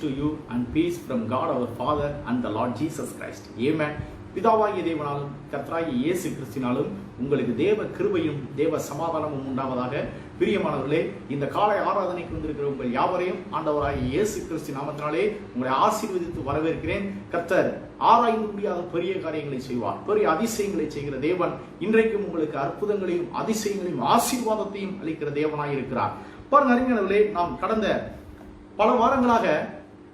to you and peace from God our Father and the Lord Jesus Christ. Amen. பிதாவாகிய தேவனாலும் கர்த்தராகிய இயேசு கிறிஸ்துவினாலும் உங்களுக்கு தேவ கிருபையும் தேவ சமாதானமும் உண்டாவதாக. பிரியமானவர்களே, இந்த காலை ஆராதனைக்கு வந்திருக்கிற உங்கள் யாவரையும் ஆண்டவராகிய இயேசு கிறிஸ்து நாமத்தினாலே உங்களை ஆசீர்வதித்து வரவேற்கிறேன். கர்த்தர் ஆராய்ந்து முடியாத பெரிய காரியங்களை செய்வார், பெரிய அதிசயங்களை செய்கிற தேவன். இன்றைக்கும் உங்களுக்கு அற்புதங்களையும் அதிசயங்களையும் ஆசீர்வாதத்தையும் அளிக்கிற தேவனாய் இருக்கிறார். பாருங்க அறிஞர்களே, நாம் கடந்த பல வாரங்களாக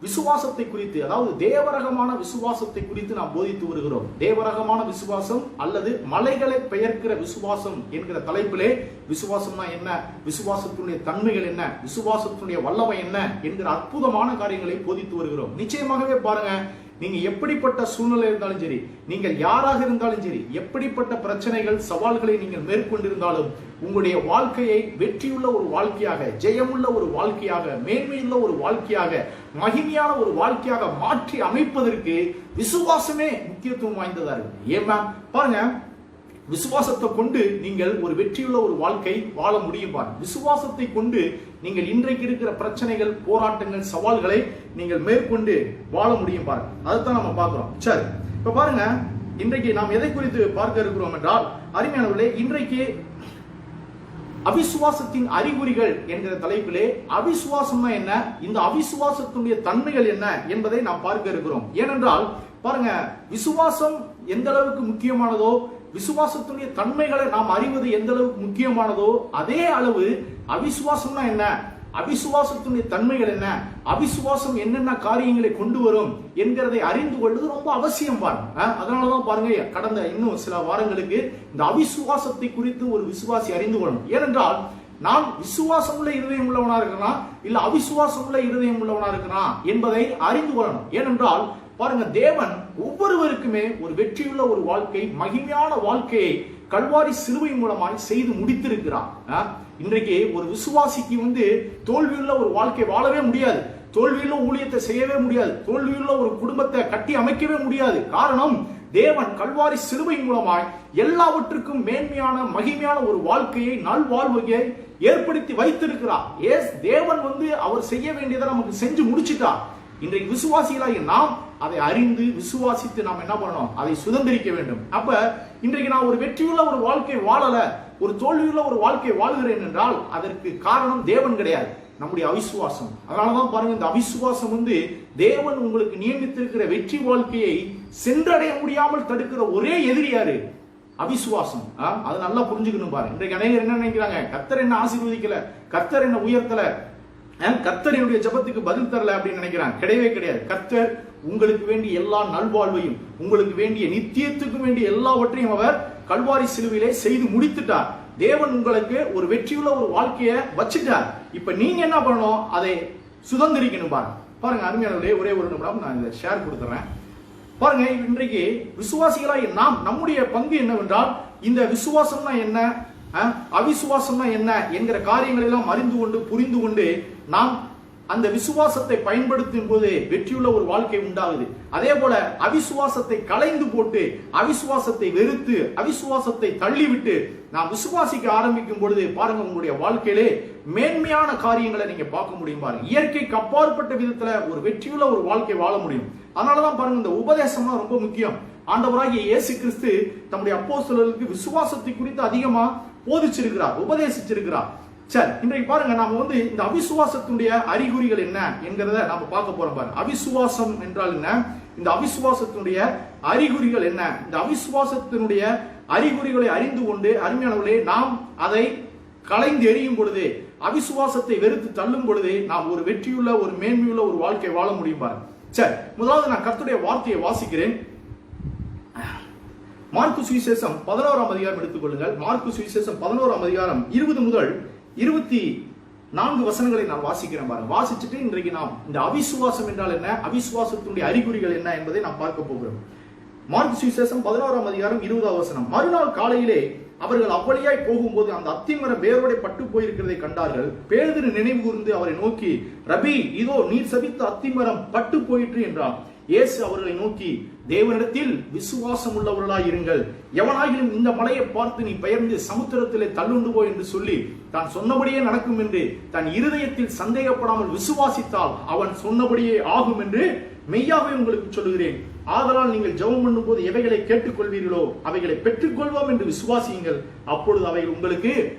விசுவாசத்தை குறித்து, அதாவது தேவரகமான விசுவாசத்தை குறித்து நாம் போதித்து வருகிறோம். தேவரகமான விசுவாசம் அல்லது மலைகளை பெயர்க்கிற விசுவாசம் என்கிற தலைப்பிலே விசுவாசம்னா என்ன, விசுவாசத்தினுடைய தன்மைகள் என்ன, விசுவாசத்தினுடைய வல்லமை என்ன என்கிற அற்புதமான காரியங்களை போதித்து வருகிறோம். நிச்சயமாகவே பாருங்க, நீங்க எப்படிப்பட்ட சூழ்நிலை இருந்தாலும் சரி, நீங்கள் யாராக இருந்தாலும் சரி, எப்படிப்பட்ட பிரச்சனைகள் சவால்களை நீங்கள் மேற்கொண்டிருந்தாலும் உங்களுடைய வாழ்க்கையை வெற்றியுள்ள ஒரு வாழ்க்கையாக, ஜெயமுள்ள ஒரு வாழ்க்கையாக, மேன்மையுள்ள ஒரு வாழ்க்கையாக, மகிமையான ஒரு வாழ்க்கையாக மாற்றி அமைப்பதற்கு விசுவாசமே முக்கியத்துவம் வாய்ந்ததா இருக்கு. ஏமா பாருங்க, விசுவாசத்தை கொண்டு நீங்கள் ஒரு வெற்றியுள்ள ஒரு வாழ்க்கை வாழ முடியும் பாருங்க. விசுவாசத்தை கொண்டு நீங்கள் இன்றைக்கு இருக்கிற பிரச்சனைகள், போராட்டங்கள், சவால்களை நீங்கள் மேற்கொண்டு வாழ முடியும் பாருங்க. அதுதான் நம்ம பார்க்கிறோம். சரி, இப்ப பாருங்க, இன்றைக்கு நாம் எதை குறித்து பார்க்க இருக்கிறோம் என்றால், அருமையானவர்களே, இன்றைக்கு அவிசுவாசத்தின் அறிகுறிகள் என்கிற தலைப்பிலே அவிசுவாசம்னா என்ன, இந்த அவிசுவாசத்தினுடைய தன்மைகள் என்ன என்பதை நாம் பார்க்க இருக்கிறோம். ஏனென்றால் பாருங்க, விசுவாசம் எந்த அளவுக்கு முக்கியமானதோ, விசுவாசத்துடைய தன்மைகளை நாம் அறிவது எந்த அளவுக்கு முக்கியமானதோ, அதே அளவு அவிசுவாசம்னா என்ன, அவிசுவாசத்துடைய தன்மைகள் என்ன, அவிசுவாசம் என்னென்ன காரியங்களை கொண்டு வரும் என்கிறதை அறிந்து கொள்வது ரொம்ப அவசியம் பாருங்க. அதனாலதான் பாருங்க, கடந்த இன்னும் சில வாரங்களுக்கு இந்த அவிசுவாசத்தை குறித்து ஒரு விசுவாசி அறிந்து கொள்ளணும். ஏனென்றால் நான் விசுவாசம் உள்ள இருதயம் உள்ளவனா இருக்கிறான் இல்ல அவிசுவாசம் உள்ள இருதயம் உள்ளவனா இருக்கிறான் என்பதை அறிந்து கொள்ளணும். ஏனென்றால் பாருங்க, தேவன் ஒவ்வொருவருக்குமே ஒரு வெற்றியுள்ள ஒரு வாழ்க்கை, மகிமையான வாழ்க்கையை கல்வாரி சிலுவை மூலமாய் செய்து முடித்திருக்கிறார். இன்றைக்கு ஒரு விசுவாசிக்கு தோல்வியுள்ள ஒரு வாழ்க்கை வாழவே முடியாது, தோல்வியுள்ள ஊழியத்தை செய்யவே முடியாது, தோல்வியுள்ள ஒரு குடும்பத்தை கட்டி அமைக்கவே முடியாது. காரணம், தேவன் கல்வாரி சிலுவை மூலமாய் எல்லாவற்றுக்கும் மேன்மையான மகிமையான ஒரு வாழ்க்கையை, நல்வாழ்வையை ஏற்படுத்தி வைத்திருக்கிறார். தேவன் அவர் செய்ய வேண்டியதை நமக்கு செஞ்சு முடிச்சிட்டார். இன்றைக்கு விசுவாசிகளாகி நாம் அதை அறிந்து விசுவாசித்து நாம் என்ன பண்ணணும், அதை சுதந்திரிக்க வேண்டும். அப்ப இன்றைக்கு நான் ஒரு வெற்றியுள்ள ஒரு வாழ்க்கை வாழல, ஒரு தோல்வியுள்ள ஒரு வாழ்க்கை வாழ்கிறேன் என்றால் அதற்கு காரணம் தேவன் கிடையாது, நம்முடைய அவிசுவாசம். அதனாலதான் பாருங்க, இந்த அவிசுவாசம் தேவன் உங்களுக்கு நியமித்திருக்கிற வெற்றி வாழ்க்கையை சென்றடைய முடியாமல் தடுக்கிற ஒரே எதிரி யாரு? அவிசுவாசம். அதை நல்லா புரிஞ்சுக்கணும் பாருங்க. இன்றைக்கு அநேகர் என்ன நினைக்கிறாங்க, கர்த்தர் என்ன ஆசீர்வதிக்கல, கர்த்தர் என்ன உயர்த்தல, கர்த்தர் என்னுடைய ஜெபத்துக்கு பதில் தரல அப்படின்னு நினைக்கிறாங்க. கிடையவே கிடையாது. கர்த்தர் உங்களுக்கு வேண்டிய எல்லா நல்வாழ்வையும், உங்களுக்கு வேண்டிய நித்தியத்துக்கு வேண்டிய எல்லாவற்றையும் அவர் கல்வாரி சிலுவையிலே செய்து முடித்துட்டார். தேவன் உங்களுக்கு ஒரு வெற்றியுள்ள ஒரு வாழ்க்கையை வச்சுட்டார். இப்ப நீங்க என்ன பண்ணணும், அதை சுதந்திரிக்கணும் பாருங்க. பாருங்க அருமையானவர்களே, ஒரே ஒரு நிமிடம் நான் இதை ஷேர் கொடுத்துறேன். பாருங்க, இன்றைக்கு விசுவாசிகளாய் நாம், நம்முடைய பங்கு என்னவென்றால், இந்த விசுவாசம்னா என்ன, அவிசுவாசம்னா என்ன என்கிற காரியங்கள் எல்லாம் அறிந்து கொண்டு புரிந்து கொண்டு நாம் அந்த விசுவாசத்தை பயன்படுத்தும் போது வெற்றியுள்ள ஒரு வாழ்க்கை உண்டாகுது. அதே போல அவிசுவாசத்தை களைந்து போட்டு, அவிசுவாசத்தை வெறுத்து, அவிசுவாசத்தை தள்ளிவிட்டு நாம் விசுவாசிக்க ஆரம்பிக்கும் பொழுது பாருங்க, உங்களுடைய வாழ்க்கையிலே மேன்மையான காரியங்களை நீங்க பார்க்க முடியும் பாருங்க. இயற்கைக்கு அப்பாற்பட்ட விதத்துல ஒரு வெற்றியுள்ள ஒரு வாழ்க்கை வாழ முடியும். அதனாலதான் பாருங்க, இந்த உபதேசம்லாம் ரொம்ப முக்கியம். ஆண்டவராகிய இயேசு கிறிஸ்து தம்முடைய அப்போஸ்தலர்களுக்கு விசுவாசத்தை குறித்து அதிகமா போதிச்சிருக்கிறார், உபதேசிச்சிருக்கிறார். சரி, இன்றைக்கு பாருங்க, நாம இந்த அவிசுவாசத்தினுடைய அறிகுறிகள் என்ன என்கிறத நாம பார்க்க போறோம் பாருங்க. அவிசுவாசம் என்றால் என்ன, இந்த அவிசுவாசத்தினுடைய அறிகுறிகள் என்ன, இந்த அவிசுவாசத்தினுடைய அறிகுறிகளை அறிந்து கொண்டு அருமையானவர்களே, நாம் அதை களைந்து எறியும் பொழுது, அவிசுவாசத்தை வெறுத்து தள்ளும் பொழுது நாம் ஒரு வெற்றியுள்ள ஒரு மேன்மையுள்ள ஒரு வாழ்க்கை வாழ முடியும் பாருங்க. சரி, முதலாவது நான் கர்த்தருடைய வார்த்தையை வாசிக்கிறேன். மார்க்கு சுவிசேஷம் 11ஆம் அதிகாரம் எடுத்துக்கொள்ளுங்கள். மார்க்கு சுவிசேஷம் 11ஆம் அதிகாரம் 20 முதல் 24 வசனங்களை நான் வாசிக்கிறேன் பாருங்க. வாசிச்சுட்டு இன்றைக்கு நாம் இந்த அவிசுவாசம் என்றால் என்ன, அவிசுவாசத்தினுடைய அறிகுறிகள் என்ன என்பதை நாம் பார்க்க போகிறோம். மார்க்கு சுவிசேஷம் 11ஆம் அதிகாரம் 20ஆம் வசனம். மறுநாள் காலையிலே அவர்கள் அவ்வழியாய் போகும்போது அந்த அத்திமரம் வேரோட பட்டு போயிருக்கிறதை கண்டார்கள். பேதுரு நினைவு கூர்ந்து அவரை நோக்கி, ரபி, இதோ நீர் சபித்த அத்திமரம் பட்டு போயிற்று என்றார். இயேசு அவர்களை நோக்கி, தேவனிடத்தில் விசுவாசம் உள்ளவர்களாய் இருங்கள். எவனாகிலும் இந்த மலையை பார்த்து நீ பெயர்ந்து சமுத்திரத்திலே தள்ளுண்டு போ என்று சொல்லி தான் சொன்னபடியே நடக்கும் என்று தன் இருதயத்தில் சந்தேகப்படாமல் விசுவாசித்தால் அவன் சொன்னபடியே ஆகும் என்று மெய்யாவே உங்களுக்கு சொல்லுகிறேன். ஆதலால் நீங்கள் ஜெபம் பண்ணும் போது எவைகளை கேட்டுக்கொள்வீர்களோ அவைகளை பெற்றுக்கொள்வோம் என்று விசுவாசியுங்கள், அப்பொழுது அவைகள் உங்களுக்கு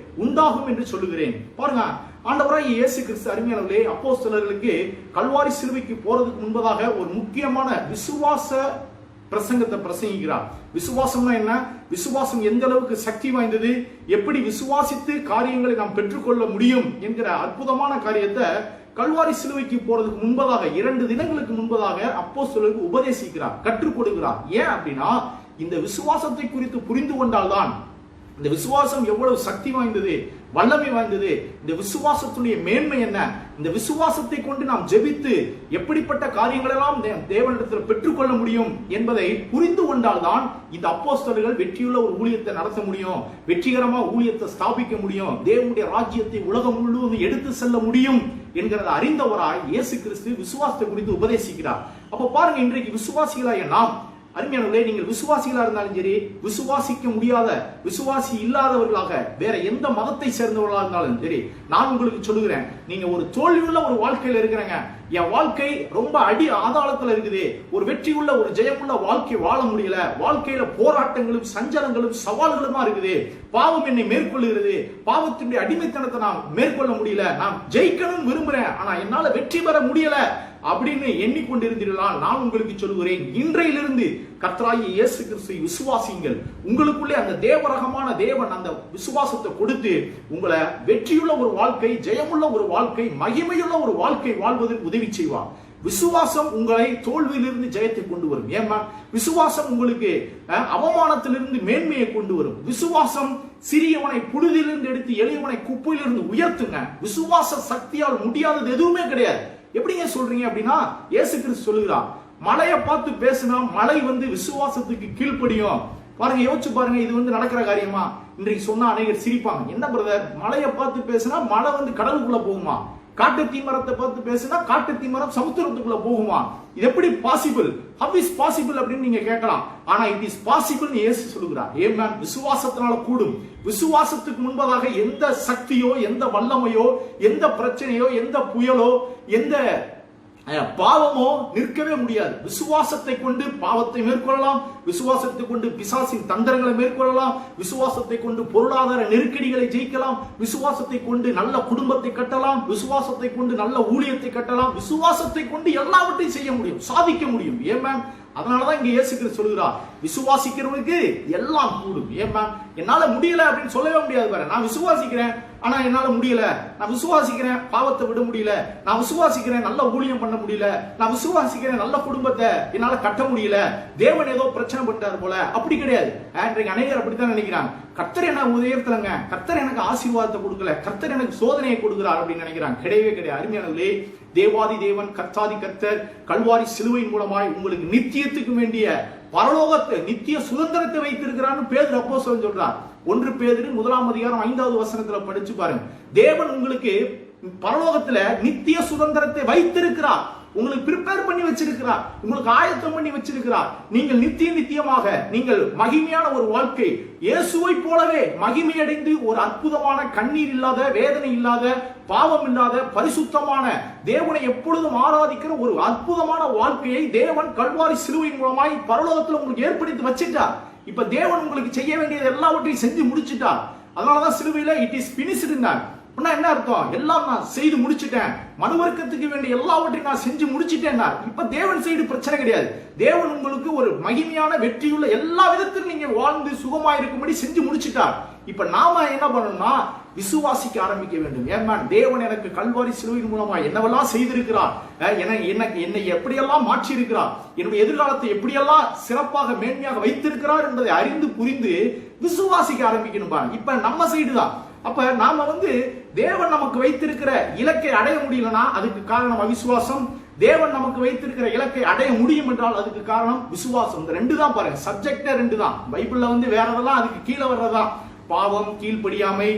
உண்டாகும் என்று சொல்லுகிறேன். பாருங்க, ஆண்டவராகிய இயேசு கிறிஸ்து அருமையானவர்களே, அப்போஸ்தலர்களுக்கு கல்வாரி சிலுவைக்கு போறதுக்கு முன்பதாக ஒரு முக்கியமான விசுவாச பிரசங்கத்தை பிரசங்கிக்கிறார். விசுவாசம்னா என்ன? விசுவாசம் எந்த அளவுக்கு சக்தி வாய்ந்தது, எப்படி விசுவாசித்து காரியங்களை நாம் பெற்றுக்கொள்ள முடியும் என்கிற அற்புதமான காரியத்தை கல்வாரி சிலுவைக்கு போறதுக்கு முன்பதாக 2 தினங்களுக்கு முன்பதாக அப்போஸ்தலருக்கு உபதேசிக்கிறார், கற்றுக் கொடுக்கிறார். ஏன் அப்படின்னா, இந்த விசுவாசத்தை குறித்து புரிந்து கொண்டால்தான் இந்த விசுவாசம் எவ்வளவு சக்தி வாய்ந்தது, வல்லமை வாய்ந்தது, இந்த விசுவாசத்துடைய மேன்மை என்ன, இந்த விசுவாசத்தை கொண்டு நாம் ஜெபித்து எப்படிப்பட்ட காரியங்களெல்லாம் தேவனிடத்தில் பெற்றுக்கொள்ள முடியும் என்பதை புரிந்து கொண்டால்தான் இந்த அப்போஸ்தலர்கள் வெற்றியுள்ள ஒரு ஊழியத்தை நடத்த முடியும், வெற்றிகரமா ஊழியத்தை ஸ்தாபிக்க முடியும், தேவனுடைய ராஜ்யத்தை உலகம் முழுவதும் எடுத்து செல்ல முடியும் என்கிறத அறிந்தவராய் இயேசு கிறிஸ்து விசுவாசத்தை குறித்து உபதேசிக்கிறார். அப்ப பாருங்க, இன்றைக்கு விசுவாசிகளாய நாம் அருமையானவர்களே, நீங்கள் விசுவாசிகளா இருந்தாலும் சரி, விசுவாசிக்க முடியாத விசுவாசி இல்லாதவர்களாக வேற எந்த மதத்தை சேர்ந்தவர்களா இருந்தாலும் சரி, நான் உங்களுக்கு சொல்லுகிறேன், நீங்க ஒரு தோல்வியுள்ள ஒரு வாழ்க்கையில இருக்கிறீங்க, என் வாழ்க்கை ரொம்ப அடி ஆதாளத்துல இருக்குது, ஒரு வெற்றியுள்ள ஒரு ஜெயமுள்ள வாழ்க்கை வாழ முடியல, வாழ்க்கையில போராட்டங்களும் சஞ்சலங்களும் சவால்களுமா இருக்குது, பாவம் என்னை மேற்கொள்ளுகிறது, பாவத்தினுடைய அடிமைத்தனத்தை நான் மேற்கொள்ள முடியல, நான் ஜெயிக்கணும்னு விரும்புறேன், ஆனா என்னால வெற்றி பெற முடியல அப்படின்னு எண்ணிக்கொண்டிருந்தீர்களா, நான் உங்களுக்கு சொல்லுகிறேன், இன்றையிலிருந்து கர்த்தராகிய இயேசு கிறிஸ்துவை விசுவாசியுங்கள். உங்களுக்குள்ளே அந்த தேவரகமான தேவன் அந்த விசுவாசத்தை கொடுத்து உங்களை வெற்றியுள்ள ஒரு வாழ்க்கை, ஜெயமுள்ள ஒரு வாழ்க்கை, மகிமையுள்ள ஒரு வாழ்க்கை வாழ்வதற்கு உதவி செய்வார். விசுவாசம் உங்களை தோல்வியிலிருந்து ஜெயத்தை கொண்டு வரும். ஏமா, விசுவாசம் உங்களுக்கு அவமானத்திலிருந்து மேன்மையை கொண்டு வரும். விசுவாசம் சிறியவனை புழுதியிலிருந்து எடுத்து எளியவனை குப்பையிலிருந்து உயர்த்துங்க. விசுவாச சக்தியால் முடியாதது எதுவுமே கிடையாது. எப்படிங்க சொல்றீங்க அப்படின்னா, இயேசு கிறிஸ்து சொல்லுகிறார், மலையை பார்த்து பேசினா மலை விசுவாசத்துக்கு கீழ்ப்படியும். பாருங்க, யோசிச்சு பாருங்க, இது நடக்கிற காரியமா? இன்றைக்கு சொன்னா அநேகர் சிரிப்பாங்க. என்ன பிரதர், மலையை பார்த்து பேசினா மலை கடலுக்குள்ள போகுமா? காட்டு தீமரத்தை பார்த்து பேசினா காட்டு தீமரம் சமுத்திரத்துக்குள்ள போகுமா? இது எப்படி பாசிபிள்? ஹவ் இஸ் பாசிபிள் அப்படின்னு நீங்க கேட்கலாம். ஆனா இட் இஸ் பாசிபிள் இயேசு சொல்லுகிறார். ஏமேன், விசுவாசத்தினால கூடும். விசுவாசத்துக்கு முன்பதாக எந்த சக்தியோ, எந்த வல்லமையோ, எந்த பிரச்சனையோ, எந்த புயலோ, எந்த பாவமோ நிற்கவே முடியாது. விசுவாசத்தை கொண்டு பாவத்தை மேற்கொள்ளலாம், விசுவாசத்தை கொண்டு பிசாசின் தந்திரங்களை மேற்கொள்ளலாம், விசுவாசத்தை கொண்டு பொருளாதார நெருக்கடிகளை ஜெயிக்கலாம், விசுவாசத்தை கொண்டு நல்ல குடும்பத்தை கட்டலாம், விசுவாசத்தை கொண்டு நல்ல ஊழியத்தை கட்டலாம், விசுவாசத்தை கொண்டு எல்லாவற்றையும் செய்ய முடியும், சாதிக்க முடியும். ஏமேன், அதனாலதான் இங்க இயேசு கிறிஸ்து சொல்லுகிறார், விசுவாசிக்கிறவனுக்கு எல்லாம் கூடும். ஏமேன், என்னால முடியல அப்படின்னு சொல்லவே முடியாது. பாரு, நான் விசுவாசிக்கிறேன், ஆனா என்னால முடியல. நான் விசுவாசிக்கிறேன், பாவத்தை விட முடியல. நான் விசுவாசிக்கிறேன், நல்ல ஊழியம் பண்ண முடியல. நான் விசுவாசிக்கிறேன், நல்ல குடும்பத்தை என்னால கட்ட முடியல. தேவன் ஏதோ பிரச்சனை பண்ணிட்டாரு போல. அப்படி கிடையாது. அநேகர் அப்படித்தான் நினைக்கிறாங்க. கர்த்தர் என்ன உயர்த்தலங்க, கர்த்தர் எனக்கு ஆசீர்வாதத்தை கொடுக்கல, கர்த்தர் எனக்கு சோதனையை கொடுக்கிறார் அப்படின்னு நினைக்கிறாங்க. கிடையவே கிடையாது. அருமையானவர்களே, தேவாதி தேவன், கர்த்தாதி கர்த்தர் கல்வாரி சிலுவையின் மூலமாய் உங்களுக்கு நித்தியத்துக்கு வேண்டிய பரலோகத்தை, நித்திய சுதந்திரத்தை வைத்திருக்கிறான்னு பேதுரு அப்போஸ்தலன் சொல்றார். 1 பேதுரு 1 வசனத்துல படிச்சு பாருங்க. தேவன் உங்களுக்கு பரலோகத்துல நித்திய சுதந்திரத்தை வைத்திருக்கிறார், உங்களுக்கு ப்ரிப்பேர் பண்ணி வச்சிருக்கிறார், உங்களுக்கு ஆயத்தம் பண்ணி வச்சிருக்கிறார். நீங்கள் நித்தியமாக நீங்கள் மகிமையான ஒரு வாழ்க்கை, இயேசுவை போலவே மகிமை அடைந்து ஒரு அற்புதமான கண்ணீர் இல்லாத, வேதனை இல்லாத, பாவம் இல்லாத, பரிசுத்தமான, தேவனை எப்பொழுதும் ஆராதிக்கிற ஒரு அற்புதமான வாழ்க்கையை தேவன் கல்வாரி சிலுவையின் மூலமாய் பரலோகத்தில் உங்களுக்கு ஏற்படுத்தி வச்சிட்டார். இப்ப தேவன் உங்களுக்கு செய்ய வேண்டியது எல்லாவற்றையும் செஞ்சு முடிச்சிட்டார். அதனாலதான் சிலுவையில இட் இஸ் பினிஷ்டு. என்ன அர்த்தம்? எல்லாம் நான் செய்து முடிச்சிட்டேன், மனுவர்க்கத்துக்கு வேண்டிய எல்லாவற்றையும் நான் செஞ்சு முடிச்சிட்டேன். இப்ப தேவன் சைடு பிரச்சனை கிடையாது. தேவன் உங்களுக்கு ஒரு மகிமையான வெற்றியுள்ள எல்லா விதத்திலும் நீங்க வாழ்ந்து சுகமாயிருக்கும்படி செஞ்சு முடிச்சிட்டார். இப்ப நாம என்ன பண்ணணும்னா விசுவாசிக்க ஆரம்பிக்க வேண்டும். ஏன்னா தேவன் எனக்கு கல்வாரி சிலுவையின் மூலமா என்னவெல்லாம் செய்திருக்கிறார், என்னை எப்படியெல்லாம் மாற்றி இருக்கிறார், என்னுடைய எதிர்காலத்தை எப்படியெல்லாம் சிறப்பாக மேன்மையாக வைத்திருக்கிறார் என்பதை அறிந்து புரிந்து விசுவாசிக்க ஆரம்பிக்கணும். இப்ப நம்ம சைடு தான். அப்ப நாம தேவன் நமக்கு வைத்திருக்கிற இலக்கை அடைய முடியலனா அதுக்கு காரணம் அவிசுவாசம். தேவன் நமக்கு வைத்திருக்கிற இலக்கை அடைய முடியும் என்றால் அதுக்கு காரணம் விசுவாசம். இந்த 2 தான் பாருங்க, சப்ஜெக்டே 2 தான். பைபிள்ல வேற எதெல்லாம் அதுக்கு கீழே வர்றதா. பாவம், கீழ்ப்படியாமை,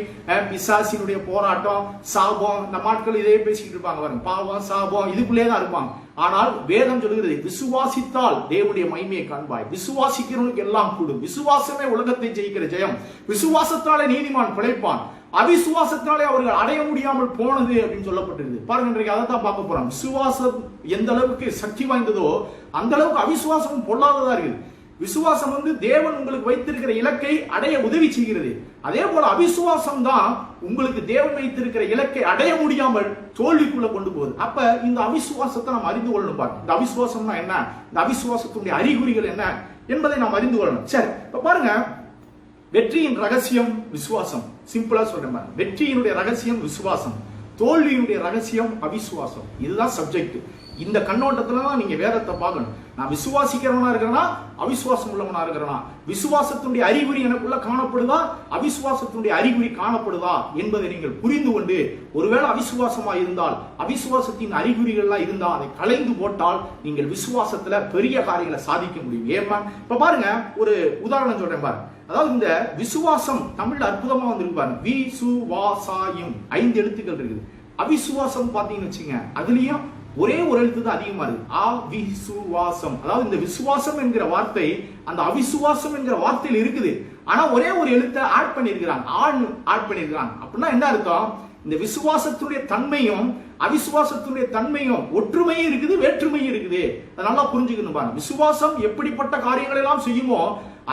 பிசாசினுடைய போராட்டம், சாபம், இந்த ஆட்கள் இதே பேசிட்டு இருப்பாங்க பாருங்க. பாவம், சாபம் இதுக்குள்ளே தான் இருப்பாங்க. ஆனால் வேதம் சொல்கிறது, விசுவாசித்தால் தேவனுடைய மகிமையை காண்பாய். விசுவாசிக்கிறவனுக்கு எல்லாம் கூடும். விசுவாசமே உலகத்தை ஜெயிக்கிற ஜெயம். விசுவாசத்தாலே நீதிமான் பிழைப்பான். அவிசுவாசத்தினாலே அவர்கள் அடைய முடியாமல் போனது அப்படின்னு சொல்லப்பட்டிருக்கு. பாருங்க, இன்றைக்கு அதை தான் பார்க்க போறோம். விசுவாசம் எந்த அளவுக்கு சக்தி வாய்ந்ததோ அந்த அளவுக்கு அவிசுவாசம் பொல்லாததா இருக்குது. விசுவாசம் தேவன் உங்களுக்கு வைத்திருக்கிற இலக்கை அடைய உதவி செய்கிறது. அதே போல அவிசுவாசம் தான் உங்களுக்கு தேவன் வைத்திருக்கிற இலக்கை அடைய முடியாமல் தோல்விக்குள்ள கொண்டு போகுது. அப்ப இந்த அவிசுவாசத்தை நாம் அறிந்து கொள்ளணும். பாருங்க, இந்த அவிசுவாசம்னா என்ன, இந்த அவிசுவாசத்துடைய அறிகுறிகள் என்ன என்பதை நாம் அறிந்து கொள்ளணும். சரி, இப்ப பாருங்க, வெற்றியின் ரகசியம் விசுவாசம். சிம்பிளா சொல்றேன், வெற்றியினுடைய ரகசியம் விசுவாசம், தோல்வியினுடைய ரகசியம் அவிசுவாசம். இதுதான் சப்ஜெக்ட். இந்த கண்ணோட்டத்துல தான் நீங்க வேதத்தை பார்க்கணும். நான் விசுவாசிக்கிறவனா இருக்கிறனா, அவிசுவாசம் உள்ளவனா இருக்கிறனா, விசுவாசத்தினுடைய அறிகுறி எனக்குள்ள காணப்படுதா, அவிசுவாசத்தினுடைய அறிகுறி காணப்படுதா என்பதை நீங்கள் புரிந்து கொண்டு, ஒருவேளை அவிசுவாசமா இருந்தால், அவிசுவாசத்தின் அறிகுறிகள்லாம் இருந்தால் அதை களைந்து போட்டால் நீங்கள் விசுவாசத்துல பெரிய காரியங்களை சாதிக்க முடியும். ஏமா, இப்ப பாருங்க, ஒரு உதாரணம் சொல்றேன் பாருங்க. அதாவது இந்த விசுவாசம் தமிழ்ல அற்புதமா வந்திருக்கு பாருங்க. விசுவாசாயம் 5 எழுத்துக்கள் இருக்குது. அவிசுவாசம் பாத்தீங்கன்னு வச்சுங்க, அதுலயும் ஒரே ஒரு எழுத்து தான் அதிகமா இருக்கு. அவிசுவாசம். அதாவது இந்த விசுவாசம் என்கிற வார்த்தை அந்த அவிசுவாசம் என்கிற வார்த்தையில் இருக்குது. ஆனா ஒரே ஒரு எழுத்தை ஆட் பண்ணிருக்கிறாங்க, ஆட் பண்ணிருக்கிறாங்க. அப்படின்னா என்ன அர்த்தம்? இந்த விசுவாசத்துடைய தன்மையும் அவிசுவாசத்துடைய தன்மையும் ஒற்றுமையும் இருக்குது, வேற்றுமையும் இருக்குது. நல்லா புரிஞ்சுக்கணும் பாருங்க. விசுவாசம் எப்படிப்பட்ட காரியங்கள் எல்லாம் செய்யுமோ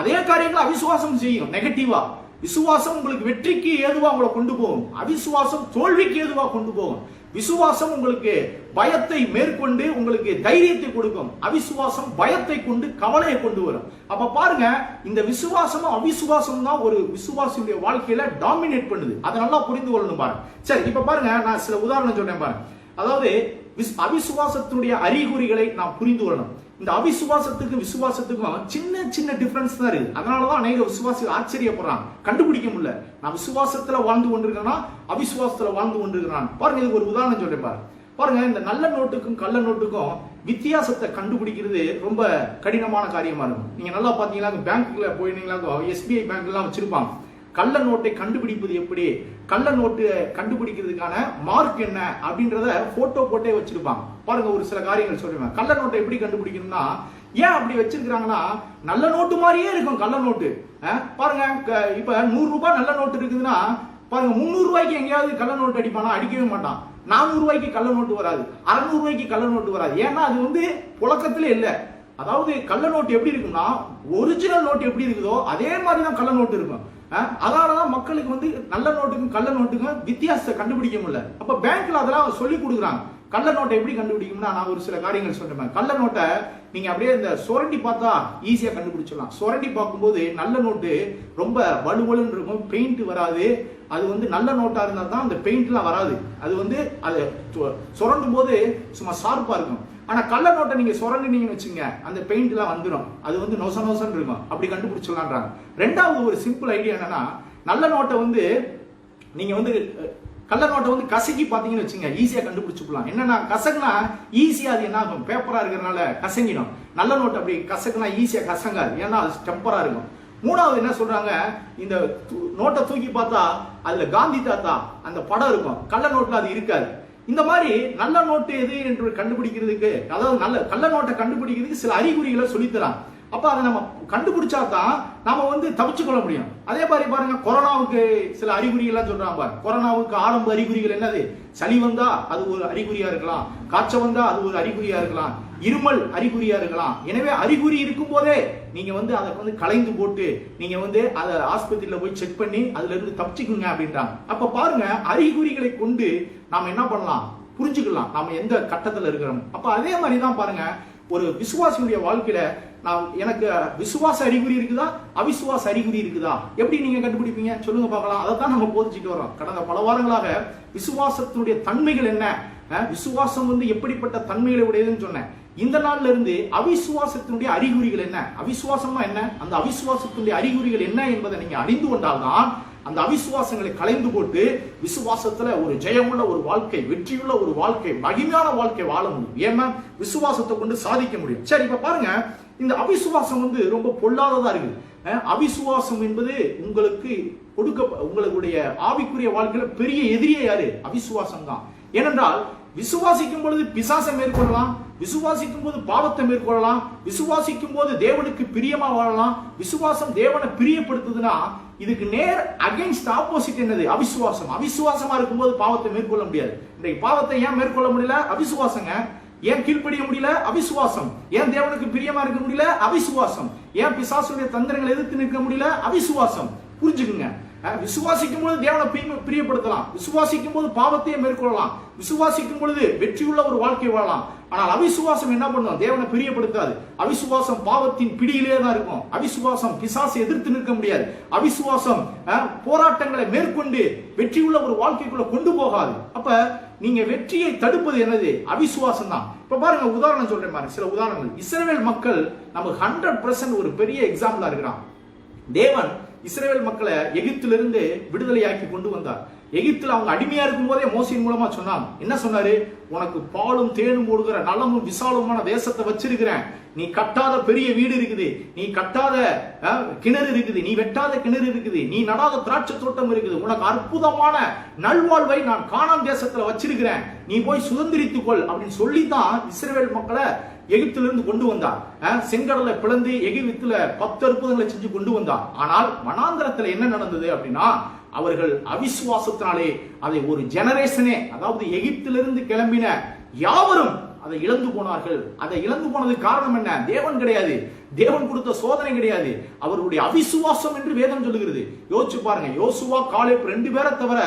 அதே காரியங்களை அவிசுவாசம் செய்யும் நெகட்டிவா. விசுவாசம் உங்களுக்கு வெற்றிக்கு ஏதுவா உங்களை கொண்டு போகும், அவிசுவாசம் தோல்விக்கு ஏதுவா கொண்டு போகும். விசுவாசம் உங்களுக்கு பயத்தை மேற்கொண்டு உங்களுக்கு தைரியத்தை கொடுக்கும், அவிசுவாசம் பயத்தை கொண்டு கவலையை கொண்டு வரும். அப்ப பாருங்க, இந்த விசுவாசமும் அவிசுவாசம் தான் ஒரு விசுவாசியுடைய வாழ்க்கையில டாமினேட் பண்ணுது. அதை நல்லா புரிந்து கொள்ளணும் பாருங்க. சரி, இப்ப பாருங்க, நான் சில உதாரணம் சொன்னேன் பாருங்க. அதாவது அவிசுவாசத்துடைய அறிகுறிகளை நாம் புரிந்து கொள்ளணும். இந்த அவிசுவாசத்துக்கும் விசுவாசத்துக்கும் சின்ன சின்ன டிஃபரன்ஸ் தான் இருக்கு. அதனாலதான் அநேக விசுவாசிகள் ஆச்சரியப்படுறாங்க, கண்டுபிடிக்க முடியல. நான் விசுவாசத்துல வாழ்ந்து கொண்டிருக்கிறேன்னா அவிசுவாசத்துல வாழ்ந்து கொண்டிருக்கிறான். பாருங்க, இதுக்கு ஒரு உதாரணம் சொல்றேன் பாருங்க. பாருங்க, இந்த நல்ல நோட்டுக்கும் கள்ள நோட்டுக்கும் வித்தியாசத்தை கண்டுபிடிக்கிறது ரொம்ப கடினமான காரியமா இருக்கும். நீங்க நல்லா பாத்தீங்களா, பேங்க்ல போயிருந்தீங்களா, எஸ்பிஐ பேங்க் எல்லாம் வச்சிருப்பாங்க. கள்ள நோட்டை கண்டுபிடிப்பது எப்படி, கள்ள நோட்டு கண்டுபிடிக்கிறதுக்கான மார்க் என்ன அப்படின்றத போட்டோ போட்டே வச்சிருப்பாங்க. பாருங்க, ஒரு சில காரியங்கள் சொல்லுவேன். கள்ள நோட்டை எப்படி கண்டுபிடிக்கணும்னா, ஏன் அப்படி வச்சிருக்காங்கன்னா, நல்ல நோட்டு மாதிரியே இருக்கும் கள்ள நோட்டு. பாருங்க, இப்ப 100 ரூபாய் நல்ல நோட்டு இருக்குதுன்னா பாருங்க, 300 ரூபாய்க்கு எங்கேயாவது கள்ள நோட்டு அடிப்பானா? அடிக்கவே மாட்டான். 400 ரூபாய்க்கு கள்ள நோட்டு வராது, 600 ரூபாய்க்கு கள்ள நோட்டு வராது. ஏன்னா அது புழக்கத்திலே இல்ல. அதாவது கள்ள நோட்டு எப்படி இருக்கும்னா, ஒரிஜினல் நோட்டு எப்படி இருக்குதோ அதே மாதிரிதான் கள்ள நோட்டு இருக்கும். அதனாலதான் மக்களுக்கு நல்ல நோட்டுக்கும் கள்ள நோட்டுக்கும் வித்தியாசத்தை கண்டுபிடிக்க முடியல. அப்ப பேங்க்ல அதெல்லாம் சொல்லி கொடுக்குறாங்க. கள்ள நோட்டை எப்படி கண்டுபிடிக்கும்னா, நான் ஒரு சில காரியங்கள் சொல்றேன். கள்ள நோட்டை நீங்க அப்படியே இந்த சுரண்டி பார்த்தா ஈஸியா கண்டுபிடிச்சிடலாம். சுரண்டி பார்க்கும்போது நல்ல நோட்டு ரொம்ப வலுவலுன்னு இருக்கும், பெயிண்ட் வராது. அது நல்ல நோட்டா இருந்தா தான் அந்த பெயிண்ட்லாம் வராது. அது சுரண்டும் போது சும்மா ஷார்ப்பா இருக்கும். ஆனா கள்ள நோட்டை நீங்க சுரண்டினீங்கன்னு வச்சுங்க, அந்த பெயிண்ட் எல்லாம் வந்துடும். அது நொச நொசன்னு இருக்கும். அப்படி கண்டுபிடிச்சிடலான்றாங்க. ரெண்டாவது ஒரு சிம்பிள் ஐடியா என்னன்னா, நல்ல நோட்டை நீங்க கள்ள நோட்டை கசக்கி பாத்தீங்கன்னு வச்சுங்க, ஈஸியா கண்டுபிடிச்சுக்கலாம். என்னன்னா, கசக்குனா ஈஸியா அது என்ன ஆகும், பேப்பரா இருக்கிறதுனால கசங்கிடும். நல்ல நோட்டு அப்படி கசக்குனா ஈஸியா கசங்காது, ஏன்னா அது டெம்பரா இருக்கும். மூணாவது என்ன சொல்றாங்க, இந்த நோட்டை தூக்கி பார்த்தா அதுல காந்தி தாத்தா அந்த படம் இருக்கும், கள்ள நோட்டுல அது இருக்காது. இந்த மாதிரி நல்ல நோட்டு எது என்று கண்டுபிடிக்கிறதுக்கு, அதாவது கள்ள நோட்டை கண்டுபிடிக்கிறதுக்கு சில அறிகுறிகளை சொல்லித்தரான். அப்ப அதை நம்ம கண்டுபிடிச்சா தான் நாம தப்பிச்சு கொள்ள முடியும். அதே மாதிரி பாருங்க, கொரோனாவுக்கு சில அறிகுறிகள் சொல்றாங்க பாருங்க. கொரோனாவுக்கு ஆரம்ப அறிகுறிகள் என்னது? சளி வந்தா அது ஒரு அறிகுறியா இருக்கலாம், காய்ச்சல் வந்தா அது ஒரு அறிகுறியா இருக்கலாம், இருமல் அறிகுறியா இருக்கலாம். எனவே அறிகுறி இருக்கும் போதே நீங்க அதை களைந்து போட்டு நீங்க அதை ஆஸ்பத்திரியில போய் செக் பண்ணி அதுல இருந்து தப்பிச்சுக்குங்க அப்படின்றாங்க. அப்ப பாருங்க, அறிகுறிகளை கொண்டு நாம என்ன பண்ணலாம், புரிஞ்சுக்கலாம் நாம எந்த கட்டத்துல இருக்கிறோம். அப்ப அதே மாதிரிதான் பாருங்க, ஒரு விசுவாசியுடைய வாழ்க்கையில எனக்கு விசுவாச அறிகுறி இருக்குதா, அவிசுவாச அறிகுறி இருக்குதா, எப்படி நீங்க கண்டுபிடிப்பீங்க சொல்லுங்க பார்க்கலாம். அதை தான் நம்ம போதிச்சுட்டு வரோம் கடந்த பல வாரங்களாக. விசுவாசத்தினுடைய தன்மைகள் என்ன, விசுவாசம் எப்படிப்பட்ட தன்மைகளை உடையதுன்னு சொன்னேன். இந்த நாள்ல இருந்து அவிசுவாசத்தினுடைய அறிகுறிகள் என்ன, அவிசுவாசமா என்ன, அந்த அவிசுவாசத்தினுடைய அறிகுறிகள் என்ன என்பதை நீங்க அறிந்து கொண்டால்தான் அந்த அவிசுவாசங்களை களைந்து போட்டு விசுவாசத்துல ஒரு ஜெயமுள்ள ஒரு வாழ்க்கை, வெற்றியுள்ள ஒரு வாழ்க்கை, மகிமையான வாழ்க்கை வாழ முடியும். ஏன்னா விசுவாசத்தை கொண்டு சாதிக்க முடியும். சரி, இப்ப பாருங்க, இந்த அவிசுவாசம் ரொம்ப பொல்லாததா இருக்கு. அவிசுவாசம் என்பது உங்களுக்கு உங்களுடைய ஆவிக்குரிய வாழ்க்கையில பெரிய எதிரியே யாரு? அவிசுவாசம் தான். ஏனென்றால் விசுவாசிக்கும் பொழுது பிசாசை மேற்கொள்ளலாம், விசுவாசிக்கும் போது பாவத்தை மேற்கொள்ளலாம், விசுவாசிக்கும் போது தேவனுக்கு பிரியமா வாழலாம். விசுவாசம் தேவனை பிரியப்படுத்துதுன்னா இதுக்கு நேர் அகைன்ஸ்ட் ஆப்போசிட் என்னது? அவிசுவாசம். அவிசுவாசமா இருக்கும்போது பாவத்தை மேற்கொள்ள முடியாது. இன்றைக்கு பாவத்தை ஏன் மேற்கொள்ள முடியல? அவிசுவாசங்க. ஏன் கீழ்ப்படிய முடியல? அவிசுவாசம். ஏன் தேவனுக்கு பிரியமா இருக்க முடியல? அவிசுவாசம். ஏன் பிசாசுடைய தந்திரங்களை எதிர்த்து நிற்க முடியல? அவிசுவாசம். புரிஞ்சுக்குங்க. விசுவாசிக்கும் போது தேவனை பிரியப்படுத்தலாம், விசுவாசிக்கும் போது பாவத்தையே மேற்கொள்ளலாம், விசுவாசிக்கும் பொழுது வெற்றியுள்ள ஒரு வாழ்க்கை வாழலாம். ஆனால் அவிசுவாசம் என்ன பண்ணும்? தேவனை பிரியப்படுத்தாது. அவிசுவாசம் பாவத்தின் பிடியிலே தான் இருக்கும். அவிசுவாசம் பிசாசை எதிர்த்து நிற்க முடியாது. அவிசுவாசம் போராட்டங்களை மேற்கொண்டு வெற்றியுள்ள ஒரு வாழ்க்கைக்குள்ள கொண்டு போகாது. அப்ப நீங்க வெற்றியை தடுப்பது என்னது? அவிசுவாசம் தான். இப்ப பாருங்க, உதாரணம் சொல்றேன் பாருங்க, சில உதாரணங்கள். இஸ்ரவேல் மக்கள் நமக்கு 100% ஒரு பெரிய எக்ஸாம்பிளா இருக்கிறான். தேவன் இஸ்ரவேல் மக்களை எகிப்திலிருந்து விடுதலையாக்கி கொண்டு வந்தார். எகிப்தில் அவங்க அடிமையா இருக்கும் போதே மோசையின் மூலமா சொன்னாங்க. என்ன சொன்னாரு? உனக்கு பாலும் தேனும் ஓடுகிற நலமும் விசாலமான தேசத்தை வச்சிருக்கிறேன். நீ கட்டாத பெரிய வீடு இருக்குது, நீ கட்டாத கிணறு இருக்குது, நீ வெட்டாத கிணறு இருக்குது, நீ நடாத திராட்சை தோட்டம் இருக்குது, உனக்கு அற்புதமான நல்வாழ்வை நான் கானான் தேசத்துல வச்சிருக்கிறேன், நீ போய் சுதந்திரித்துக் கொள் அப்படின்னு சொல்லித்தான் இஸ்ரவேல் மக்களை எகிப்திலிருந்து கொண்டு வந்தார். செங்கடலை பிளந்து எகிப்துல 10 அற்புதங்களை செஞ்சு கொண்டு வந்தார். ஆனால் வனாந்தரத்துல என்ன நடந்தது அப்படின்னா, அவர்கள் அவிசுவாசத்தினாலே அதை ஒரு ஜெனரேஷனே, அதாவது எகிப்திலிருந்து கிளம்பின யாவரும் அதை இழந்து போனார்கள். அதை இழந்து போனதுக்கு காரணம் என்ன? தேவன் கிடையாது, தேவன் கொடுத்த சோதனை கிடையாது, அவருடைய அவிசுவாசம் என்று வேதம் சொல்லுகிறது. யோசிச்சு பாருங்க, யோசுவா காலேப் 2 பேரை தவிர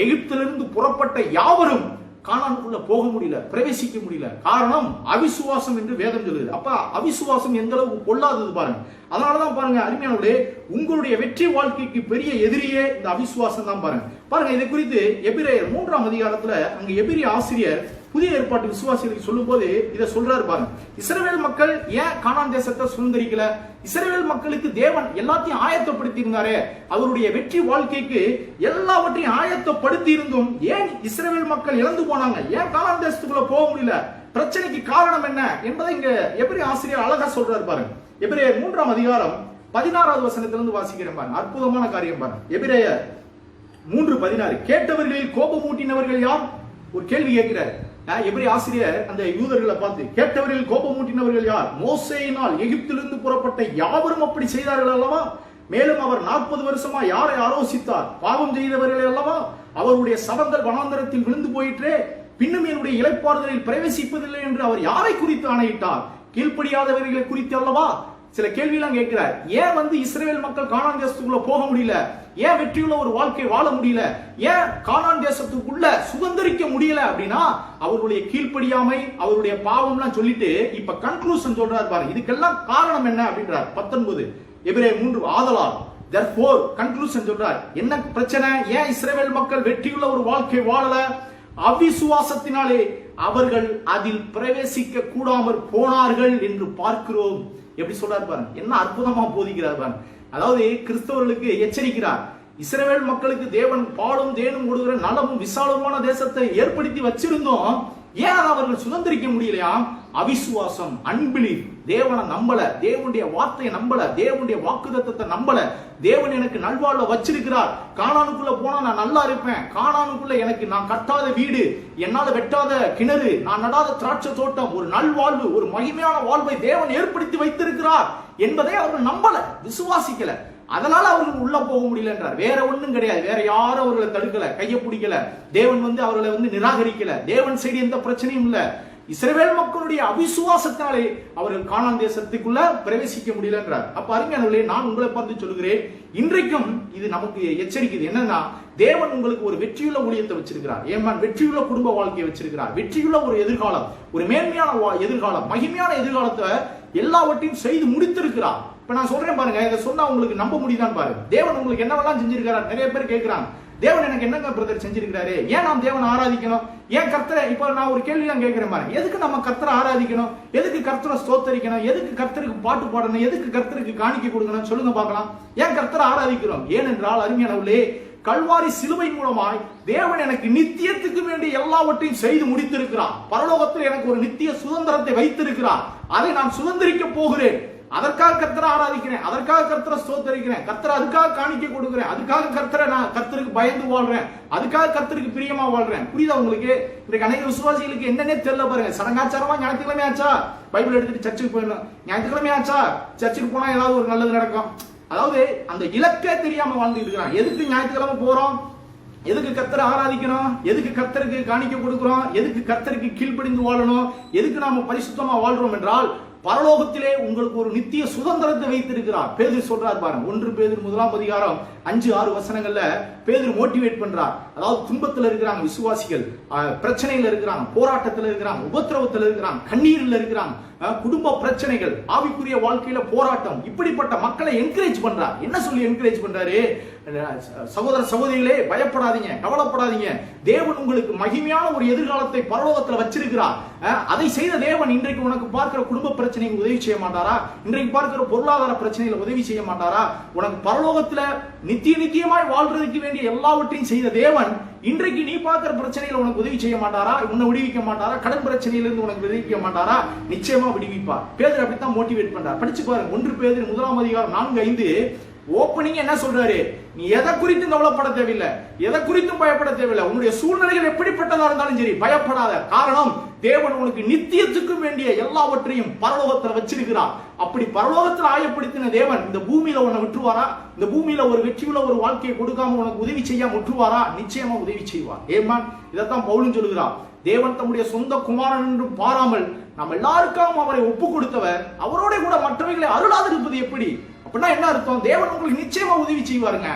எகிப்திலிருந்து புறப்பட்ட யாவரும் கானானுக்குள்ள போக முடியல, பிரவேசிக்க முடியல. காரணம் அவிசுவாசம் என்று வேதம் சொல்லுது. அப்ப அவிசுவாசம் எந்த அளவுக்கு கொள்ளாதது பாருங்க. அதனாலதான் பாருங்க அருமையானவர்களே, உங்களுடைய வெற்றி வாழ்க்கைக்கு பெரிய எதிரியே இந்த அவிசுவாசம் தான் பாருங்க. பாருங்க, இதை குறித்து எபிரேயர் 3ஆம் அதிகாரத்துல அங்க எபிரிய ஆசிரியர் புதிய ஏற்பாட்டு விசுவாசிகளுக்கு சொல்லும் போது இதை சொல்றாரு பாருங்க. இஸ்ரவேல் மக்கள் ஏன் கானான் தேசத்தை சுதந்திரிக்கல? இஸ்ரவேல் மக்களுக்கு தேவன் எல்லாத்தையும் ஆயத்தப்படுத்தி இருந்தாரே, அவருடைய வெற்றி வாழ்க்கைக்கு எல்லாவற்றையும் ஆயத்தப்படுத்தி இருந்தும் ஏன் இஸ்ரவேல் மக்கள் இழந்து போனாங்க? ஏன் கானான் தேசத்துக்குள்ள போக முடியல? பிரச்சனைக்கு காரணம் என்ன என்பதை இங்க எபிரிய ஆசிரியர் அழகா சொல்றாரு பாருங்க. எபிரேயர் 3ஆம் அதிகாரம் 16வது வசனத்திலிருந்து வாசிக்கிறேன் பாருங்க. அற்புதமான காரியம் பாருங்க. எபிரேயர் 3:16. கேட்டவர்களில் கோபமூட்டினவர்கள் யார்? ஒரு கேள்வி கேட்கிறார் எபிரேய ஆசிரியர் அந்த யூதர்களை பார்த்து. கேட்டவர்கள் கோபமூட்டினவர்கள் யார்? மோசேயினால் எகிப்திலிருந்து புறப்பட்ட யாவரும் அப்படி செய்தார்கள் அல்லவா? மேலும் அவர் 40 வருஷமா யாரை ஆலோசித்தார்? பாவம் செய்தவர்கள் அல்லவா? அவருடைய சவங்கள் வனாந்தரத்தில் விழுந்து போயிற்றே, பின்னும் என்னுடைய இளைப்பாறுதலில் பிரவேசிப்பதில்லை என்று அவர் யாரை குறித்து ஆணையிட்டார்? கீழ்ப்படியாதவர்களை குறித்து அல்லவா? சில கேள்வியெல்லாம் கேட்கிறார். ஏன் இஸ்ரவேல் மக்கள் கானான் தேசத்துக்குள்ள போக முடியல? ஏன் வெற்றியுள்ள ஒரு வாழ்க்கை வாழ முடியல? ஏன் கானான் தேசத்துக்குள்ள சுதந்திரிக்க முடியல அப்படின்னா அவருடைய கீழ்ப்படியாமை, அவருடைய பாவம்லாம் சொல்லிட்டு இப்ப கன்க்ளூஷன் சொல்றாரு பாருங்க. இதுக்கெல்லாம் காரணம் என்ன அப்படின்றார் 19 எபிரேயர் 3. ஆதலால் therefore கன்க்ளூஷன் சொல்றார். என்ன பிரச்சனை? ஏன் இஸ்ரவேல் மக்கள் வெற்றியுள்ள ஒரு வாழ்க்கை வாழல? அவிசுவாசத்தினாலே அவர்கள் அதில் பிரவேசிக்க கூடாமல் போனார்கள் என்று பார்க்கிறோம். எப்படி சொல்றாரு பாருங்க, என்ன அற்புதமா போதிக்கிறார் பாருங்க. அதாவது கிறிஸ்தவர்களுக்கு எச்சரிக்கிறார். இஸ்ரவேல் மக்களுக்கு தேவன் பாலும் தேனும் ஓடுகிற நலமும் விசாலமான தேசத்தை ஏற்படுத்தி வச்சிருந்தோம், ஏன் அவர்கள் சுதந்திரிக்க முடியலையா? அவிசுவாசம், அன்பிலீஃப். தேவனை நம்பல, தேவனுடைய வார்த்தையை நம்பல, தேவனுடைய வாக்குத்தத்தத்தை நம்பல. தேவன் எனக்கு நல்வாழ்வை வச்சிருக்கிறார், கானானுக்குள்ள போனா நான் நல்லா இருப்பேன், கானானுக்குள்ள எனக்கு நான் கட்டாத வீடு, என்னால வெட்டாத கிணறு, நான் நடாத திராட்சை தோட்டம், ஒரு நல்வாழ்வு, ஒரு மகிமையான வாழ்வை தேவன் ஏற்படுத்தி வைத்திருக்கிறார் என்பதை அவர்கள் நம்பல, விசுவாசிக்கல. அதனால அவர்கள் உள்ள போக முடியல என்றார். வேற ஒண்ணும் கிடையாது. வேற யாரும் அவர்களை தடுக்கல, கையை பிடிக்கல, தேவன் அவர்களை நிராகரிக்கல, தேவன் சைடு எந்த பிரச்சனையும் இல்ல. இஸ்ரவேல் மக்களுடைய அவிசுவாசத்தாலே அவர்கள் கானான் தேசத்துக்குள்ள பிரவேசிக்க முடியல என்றார். அப்ப அறிஞர்களே, நான் உங்களை பார்த்து சொல்கிறேன், இன்றைக்கும் இது நமக்கு எச்சரிக்குது. என்னன்னா, தேவன் உங்களுக்கு ஒரு வெற்றியுள்ள ஊழியத்தை வச்சிருக்கிறார், ஏமான் வெற்றியுள்ள குடும்ப வாழ்க்கையை வச்சிருக்கிறார், வெற்றியுள்ள ஒரு எதிர்காலம், ஒரு மேன்மையான எதிர்காலம், மகிமையான எதிர்காலத்தை எல்லாவற்றையும் செய்து முடித்திருக்கிறார். இப்ப நான் சொல்றேன் பாருங்க, இதை சொன்னா உங்களுக்கு நம்ப முடியுதான் பாருங்க. தேவன் உங்களுக்கு என்னவெல்லாம் செஞ்சிருக்கிறார்? நிறைய பேர் கேட்கிறாங்க, தேவன் எனக்கு என்னங்க பிரதர் செஞ்சிருக்கிறாரு, ஏன் நாம் தேவனை ஆராதிக்கணும், ஏன் கர்த்தரை? இப்ப நான் ஒரு கேள்வி தான் கேட்கிறேன் பாருங்க, எதுக்கு நம்ம கர்த்தரை ஆராதிக்கணும், எதுக்கு கர்த்தரை ஸ்தோத்தரிக்கணும், எதுக்கு கர்த்தருக்கு பாட்டு பாடணும், எதுக்கு கர்த்தருக்கு காணிக்கை கொடுக்கணும்? சொல்லுங்க பார்க்கலாம். ஏன் கர்த்தரை ஆராதிக்கிறோம்? ஏனென்றால் அருமையானவர்களே, கல்வாரி சிலுவை மூலமாய் தேவன் எனக்கு நித்தியத்துக்கு வேண்டிய எல்லாவற்றையும் செய்து முடித்திருக்கிறார். பரலோகத்தில் எனக்கு ஒரு நித்திய சுதந்திரத்தை வைத்திருக்கிறார். அதை நான் சுதந்திரிக்க போகிறேன். அதற்காக கர்த்தரை ஆராதிக்கிறேன், அதற்காக கர்த்தரை ஸ்தோத்தரிக்கிறேன், கர்த்தரை அதுக்காக காணிக்கை கொடுக்கிறேன், அதுக்காக கர்த்தரை நான் கர்த்தருக்கு பயந்து வாழ்றேன், அதுக்காக கர்த்தருக்கு பிரியமா வாழ்றேன். புரியுதா உங்களுக்கு? இன்றைக்கு அநேக விசுவாசிகளுக்கு என்னன்னே தெரியல பாருங்க. சடங்காச்சாரமா ஞாயிற்றுக்கிழமை ஆச்சா பைபிள் எடுத்துட்டு சர்ச்சுக்கு போயிடணும், ஞாயிற்றுக்கிழமை ஆச்சா சர்ச்சுக்கு போனா ஏதாவது ஒரு நல்லது நடக்கும். அதாவது அந்த இலக்கே தெரியாம வாழ்ந்துட்டு இருக்கிறான். எதுக்கு ஞாயிற்றுக்கிழமை போறோம், எதுக்கு கர்த்தரை ஆராதிக்கணும், எதுக்கு கர்த்தருக்கு காணிக்கை கொடுக்கிறோம், எதுக்கு கர்த்தருக்கு கீழ்ப்படிந்து வாழணும், எதுக்கு நாம பரிசுத்தமா வாழ்றோம் என்றால் பரலோகத்திலே உங்களுக்கு ஒரு நித்திய சுதந்திரத்தை வைத்திருக்கிறார். பேதுரு சொல்றார் பாருங்க, 1 பேதுரு 1 5-6 வசனங்கள்ல பேதுரு மோட்டிவேட் பண்றார். அதாவது துன்பத்துல இருக்கிறாங்க விசுவாசிகள், பிரச்சனையில இருக்கிறாங்க, போராட்டத்துல இருக்கிறாங்க, உபத்திரவத்துல இருக்கிறாங்க, கண்ணீர்ல இருக்கிறாங்க, குடும்ப பிரச்சனைகள், ஆவிக்குரிய வாழ்க்கையில போராட்டம், இப்படிப்பட்ட மக்களை என்கரேஜ் பண்றார். என்ன சொல்லி என்கரேஜ் பண்றாரு? சகோதர சகோதரிகளே, பயப்படாதீங்க, கவலைப்படாதீங்க, தேவன் உங்களுக்கு மகிமையான ஒரு எதிர்காலத்தை பரலோகத்துல வச்சிருக்கிறார். அதை செய்த தேவன் இன்றைக்கு உனக்கு பார்க்கிற குடும்ப பிரச்சனைக்கு உதவி செய்ய மாட்டாரா? இன்றைக்கு பார்க்கிற பொருளாதார பிரச்சனைகளை உதவி செய்ய மாட்டாரா? உனக்கு பரலோகத்துல நித்தியமாய் வாழ்றதுக்கு வேண்டிய எல்லாவற்றையும் செய்த தேவன் இன்றைக்கு நீ பார்க்கிற பிரச்சனைகளை உனக்கு உதவி செய்ய மாட்டாரா? உன்னை விடுவிக்க மாட்டாரா? கடன் பிரச்சனையிலிருந்து உனக்கு விடுவிக்க மாட்டாரா? நிச்சயமா விடுவிப்பார். பேதுரு அப்படித்தான் மோட்டிவேட் பண்றார். படிச்சு பாருங்க, 1 பேதுரு 1 ஓப்பனிங் என்ன சொல்றாரு? நீ எதை குறித்தும் கவலைப்பட தேவையில்லை, எதை குறித்தும் பயப்பட தேவையில்லை. உன்னுடைய சூழ்நிலைகள் எப்படிப்பட்டதா இருந்தாலும் சரி பயப்படாத. காரணம், தேவன் உனக்கு நித்தியத்துக்கும் வேண்டிய எல்லாவற்றையும் பரலோகத்தில் வச்சிருக்கிறார். அப்படி பரலோகத்தில் ஆயப்படுத்தின தேவன் இந்த பூமியில உன்னை விட்டுருவாரா? இந்த பூமியில ஒரு வெற்றியுள்ள ஒரு வாழ்க்கையை கொடுக்காம உனக்கு உதவி செய்யாம விட்டுருவாரா? நிச்சயமா உதவி செய்வார். ஏமான் இதைத்தான் பவுலும் சொல்லுகிறார். தேவன் தம்முடைய சொந்த குமாரன் என்று பாராமல் நம்ம எல்லாருக்கும் அவரை ஒப்பு கொடுத்தவர் அவரோட கூட மற்றவைகளை அருளாதிருப்பது எப்படி? அப்படின்னா என்ன அர்த்தம்? தேவன் உங்களுக்கு நிச்சயமா உதவி செய்வாருங்க.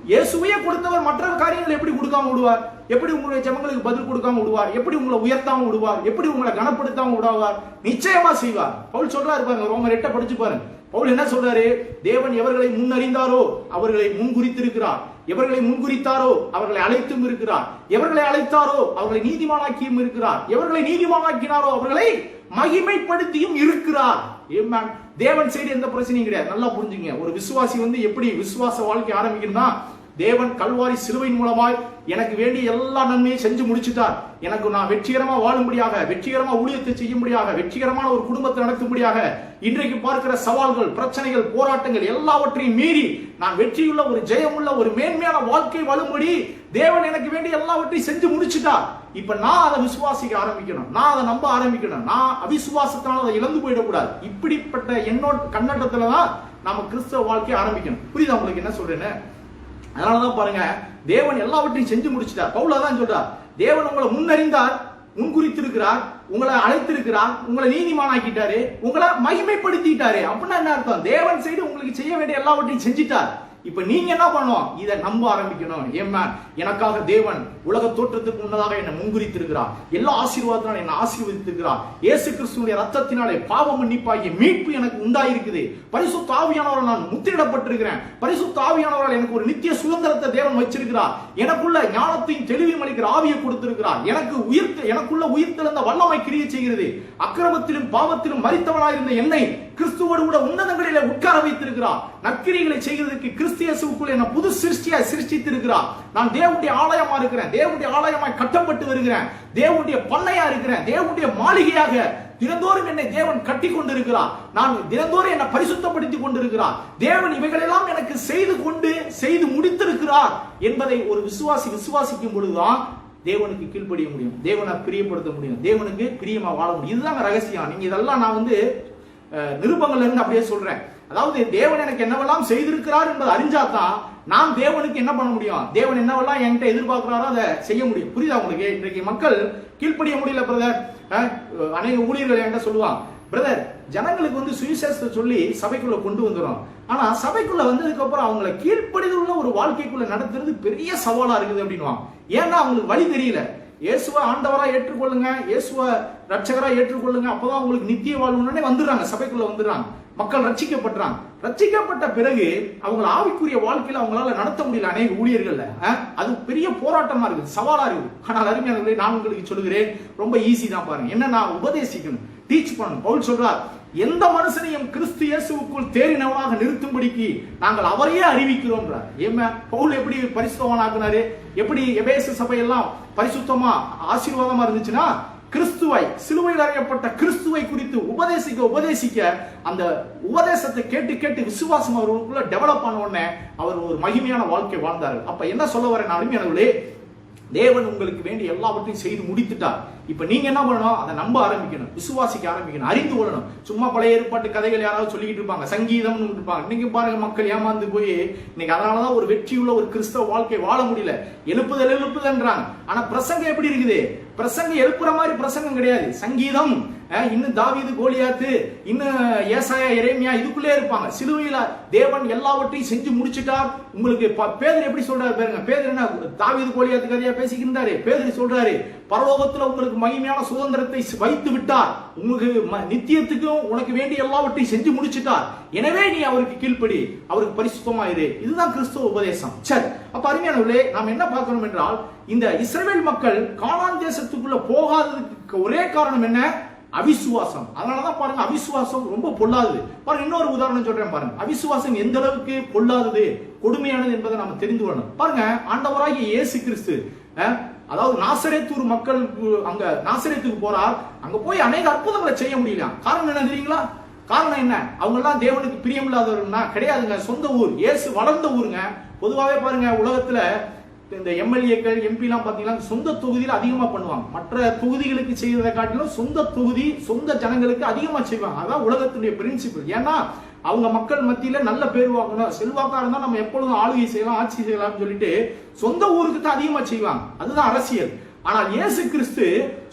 இயேசுவையே கொடுத்தவர் மற்ற காரியங்களை எப்படி கொடுக்காம விடுவார்? எப்படி உங்களுடைய ஜெபங்களுக்கு பதில் கொடுக்காம விடுவார்? எப்படி உங்களை உயர்த்தாம விடுவார்? எப்படி உங்களை கனப்படுத்தாம விடுவார்? நிச்சயமா செய்வார். பவுல் சொல்றாரு பாருங்க, ரோமர் 8 படிச்சு பாருங்க. பவுல் என்ன சொல்றாரு? தேவன் எவர்களை முன்னறிந்தாரோ அவர்களை முன்குறித்திருக்கிறார், எவர்களை முன்குறித்தாரோ அவர்களை அழைத்தும் இருக்கிறார், எவர்களை அழைத்தாரோ அவர்களை நீதிமானாக்கியும் இருக்கிறார், எவர்களை நீதிமானாக்கினாரோ அவர்களை மகிமைப்படுத்தியும் இருக்கிறார். தேவன் சைடு எந்த பிரச்சனையும் கிடையாது. நல்லா புரிஞ்சுங்க. ஒரு விசுவாசி எப்படி விசுவாச வாழ்க்கை ஆரம்பிக்கணும்னா, தேவன் கல்வாரி சிலுவையின் மூலமாய் எனக்கு வேண்டிய எல்லா நன்மையை செஞ்சு முடிச்சுட்டார். எனக்கு நான் வெற்றிகரமா வாழும்படியாக, வெற்றிகரமா ஊழியத்தை செய்யும்படியாக, வெற்றிகரமான ஒரு குடும்பத்தை நடத்தும்படியாக, இன்றைக்கு பார்க்கிற சவால்கள், பிரச்சனைகள், போராட்டங்கள் எல்லாவற்றையும் மீறி நான் வெற்றியுள்ள ஒரு ஜெயமுள்ள ஒரு மேன்மையான வாழ்க்கை வாழும்படி தேவன் எனக்கு வேண்டிய எல்லாவற்றையும் செஞ்சு முடிச்சுட்டார். இப்ப நான் அதை விசுவாசிக்க ஆரம்பிக்கணும், நான் அதை நம்ப ஆரம்பிக்கணும், நான் அவிசுவாசத்தினால அதை இழந்து போயிடக்கூடாது. இப்படிப்பட்ட கண்ணோட்டத்துலதான் நாம கிறிஸ்தவ வாழ்க்கையை ஆரம்பிக்கணும். புரியுதா உங்களுக்கு என்ன சொல்றேன்னு? அதனாலதான் பாருங்க, தேவன் எல்லாவற்றையும் செஞ்சு முடிச்சிட்டார். பவுல் தான் சொல்றார், தேவன் உங்களை முன்னறிந்தார், முன்குறித்திருக்கிறார், உங்களை அழைத்திருக்கிறார், உங்களை நீதிமானாக்கிட்டாரு, உங்களை மகிமைப்படுத்திட்டாரு. அப்படின்னா என்ன அர்த்தம்? தேவன் சைடு உங்களுக்கு செய்ய வேண்டிய எல்லாவற்றையும் செஞ்சிட்டார். இப்ப நீங்க என்ன பண்ணணும்? இதை நம்ப ஆரம்பிக்கணும். எனக்காக தேவன் உலக தோற்றத்துக்கு முன்னதாக என்னை முன்குறித்திருக்கிறார், எல்லா ஆசீர்வாதத்தினால என்னை ஆசீர்வதித்திருக்கிறார், இயேசு கிறிஸ்துவின் ரத்தத்தினாலே பாவ மன்னிப்பாகிய மீட்பு எனக்கு உண்டாயிருக்குது, பரிசுத்த ஆவியானவரால் நான் முத்திரிடப்பட்டிருக்கிறேன், பரிசுத்த ஆவியானவரால் எனக்கு ஒரு நித்திய சுதந்திரத்தை தேவன் வச்சிருக்கிறார், எனக்குள்ள ஞானத்தையும் தெளிவையும் அளிக்கிற ஆவியை கொடுத்திருக்கிறார், எனக்குள்ள உயிர்த்தெழுந்த வல்லமை கிரியை செய்கிறது, அக்கிரமத்திலும் பாவத்திலும் மரித்தவனாயிருந்த என்னை கிறிஸ்துவோடு கூட உன்னதங்களிலே உட்கார வைத்திருக்கிறார், நற்கிரிகளை செய்கிறதுக்கு கிறிஸ்தியேசுக்குள் என்ன புது சிருஷ்டியாய் சிருஷ்டித்திருக்கிறார். நான் தேவனுடைய ஆலயமா இருக்கிறேன், தேவனுடைய ஆலயமாய் கட்டப்பட்டு வருகிறேன், தேவனுடைய பண்ணையா இருக்கிறேன், தேவனுடைய மாளிகையாக தினந்தோறும் என்னை தேவன் கட்டி கொண்டிருக்கிறார், நான் தினந்தோறும் என்னை பரிசுத்தப்படுத்திக் கொண்டிருக்கிறார், தேவன் இவைகளெல்லாம் எனக்கு செய்து முடித்திருக்கிறார் என்பதை ஒரு விசுவாசி விசுவாசிக்கும் பொழுதுதான் தேவனுக்கு கீழ்ப்படிய முடியும், தேவனை பிரியப்படுத்த முடியும், தேவனுக்கு பிரியமா வாழ முடியும். இதுதான் ரகசியம். நீங்க இதெல்லாம் நான் நிருபங்கள்ல இருந்து அப்படியே சொல்றேன். அதாவது தேவன் எனக்கு என்னவெல்லாம் செய்திருக்கிறார் என்பதை அறிஞ்சாதான் நான் தேவனுக்கு என்ன பண்ண முடியும், தேவன் என்னவெல்லாம் என்கிட்ட எதிர்பார்க்கிறாரோ அதை செய்ய முடியும். புரியுதா உங்களுக்கு? இன்றைக்கு மக்கள் கீழ்ப்படிய முடியல பிரதர். அநேக ஊழியர்கள் என்கிட்ட சொல்லுவாங்க, பிரதர் ஜனங்களுக்கு சுவிசேஷத்தை சொல்லி சபைக்குள்ள கொண்டு வந்துடும், ஆனா சபைக்குள்ள வந்ததுக்கு அப்புறம் அவங்களை கீழ்ப்படிதலுள்ள ஒரு வாழ்க்கைக்குள்ள நடத்துறது பெரிய சவாலா இருக்குது அப்படின்னுவாங்க. ஏன்னா அவங்களுக்கு வழி தெரியல. இயேசுவை ஆண்டவரா ஏற்றுக்கொள்ளுங்க, இயேசுவை ரட்சகரா ஏற்றுக்கொள்ளுங்க, அப்பதான் உங்களுக்கு நித்திய வாழ்வுன்னே வந்துடுறாங்க, சபைக்குள்ள வந்துடுறாங்க, மக்கள் ரட்சிக்கப்படுறாங்க. ரட்சிக்கப்பட்ட பிறகு அவங்க ஆவிக்குரிய வாழ்க்கையில அவங்களால நடத்த முடியல. அநேக ஊழியர்கள்ல அது பெரிய போராட்டமா இருக்குது, சவாலா இருக்குது. ஆனால் அருமையானவர்களே, நான் உங்களுக்கு சொல்லுகிறேன், ரொம்ப ஈஸி தான். பாருங்க, என்ன நான் உபதேசிக்கணும், டீச் பண்ணணும். பவுல் சொல்றார், எந்த மனுஷனையும் கிறிஸ்து இயேசுவுக்குள் தேறினவனாக நிறுத்தும்படிக்கு நாங்கள் அவரையே அறிவிக்கிறோம். ஏமா பவுல் எப்படி பரிசுத்தவானாக்குனாரு, எப்படி எபேசு சபையெல்லாம் பரிசுத்தமா ஆசீர்வாதமா இருந்துச்சுன்னா, கிறிஸ்துவை சிலுவையில் அறையப்பட்ட கிறிஸ்துவை குறித்து உபதேசிக்க அந்த உபதேசத்தை கேட்டு கேட்டு விசுவாசம் அவர்களுக்குள்ள டெவலப் ஆன உடனே அவர் ஒரு மகிமையான வாழ்க்கை வாழ்ந்தார்கள். அப்ப என்ன சொல்ல வரேன் அருமையானவர்களே, தேவன் உங்களுக்கு வேண்டிய எல்லாவற்றையும் செய்து முடித்துட்டார். இப்ப நீங்க என்ன பண்ணணும்? அதை நம்ப ஆரம்பிக்கணும், விசுவாசிக்க ஆரம்பிக்கணும், அறிந்து கொள்ளணும். சும்மா பழைய ஏற்பாட்டு கதைகள் யாராவது சொல்லிக்கிட்டு இருப்பாங்க, சங்கீதம்னு இருப்பாங்க. இன்னைக்கு பாருங்க, மக்கள் ஏமாந்து போய் இன்னைக்கு அதனாலதான் ஒரு வெற்றியுள்ள ஒரு கிறிஸ்தவ வாழ்க்கை வாழ முடியல. எழுப்புதல்ன்றாங்க. ஆனா பிரசங்கம் எப்படி இருக்குது? பிரசங்கம் எழுப்புற மாதிரி பிரசங்கம் கிடையாது. சங்கீதம், இன்னும் தாவீது கோலியாத்து, இன்னும் ஏசாயா எரேமியா இதுக்குள்ளே இருப்பாங்க. சிலுவையில தேவன் எல்லாவற்றையும் செஞ்சு முடிச்சுட்டார். உங்களுக்கு பேதுரு எப்படி சொல்றாரு பாருங்க. பேதுரு என்ன தாவீது கோலியாத்து கதையா பேசிக்கிட்டாரு? பேதுரு சொல்றாரு, பரலோகத்துல உங்களுக்கு மகிமையான சுதந்திரத்தை வைத்து விட்டார், உங்களுக்கு நித்தியத்துக்கும் உனக்கு வேண்டிய எல்லாவற்றையும் செஞ்சு முடிச்சுட்டார், எனவே நீ அவருக்கு கீழ்ப்படி, அவருக்கு பரிசுத்தமா இரு. இதுதான் கிறிஸ்துவ உபதேசம். சரி, அப்ப அருமையானவர்களே, நாம் என்ன பார்க்கணும் என்றால், இந்த இஸ்ரவேல் மக்கள் கானான் தேசத்துக்குள்ள போகாததுக்கு ஒரே காரணம் என்ன? அவிசுவாசம். அதனாலதான் பாருங்க, அவிசுவாசம் ரொம்ப பொல்லாதது. பாருங்க, இன்னொரு உதாரணம் சொல்றேன் பாருங்க. அவிசுவாசம் எந்த அளவுக்கு பொல்லாதது, கொடுமையானது என்பதை நாம தெரிந்து கொள்ளணும். பாருங்க, ஆண்டவராகிய இயேசு கிறிஸ்து அதாவது நாசரேத்தூர் மக்கள் அங்க நாசரேத்துக்கு போறார். அங்க போய் அநேக அற்புதங்களை செய்ய முடியல. காரணம் என்ன தெரியுங்களா? காரணம் என்ன? அவங்க எல்லாம் தேவனுக்கு பிரியமில்லாதவர்கள்னா கிடையாதுங்க. சொந்த ஊர், இயேசு வளர்ந்த ஊருங்க. பொதுவாகவே பாருங்க, உலகத்துல இந்த எம்எல்ஏக்கள் எம்பி எல்லாம் பாத்தீங்கன்னா சொந்த தொகுதியில் அதிகமா பண்ணுவாங்க. மற்ற தொகுதிகளுக்கு செய்யறதை காட்டிலும் சொந்த தொகுதி சொந்த ஜனங்களுக்கு அதிகமா செய்வாங்க. அதான் உலகத்துடைய பிரின்சிபிள். ஏன்னா அவங்க மக்கள் மத்தியில நல்ல பேர் வாங்கணும், செல்வாக்கா இருந்தா நம்ம எப்பொழுதும் ஆளுகை செய்யலாம், ஆட்சி செய்யலாம்னு சொல்லிட்டு சொந்த ஊருக்கு தான் அதிகமா செய்வாங்க. அதுதான் அரசியல். ஆனால் இயேசு கிறிஸ்து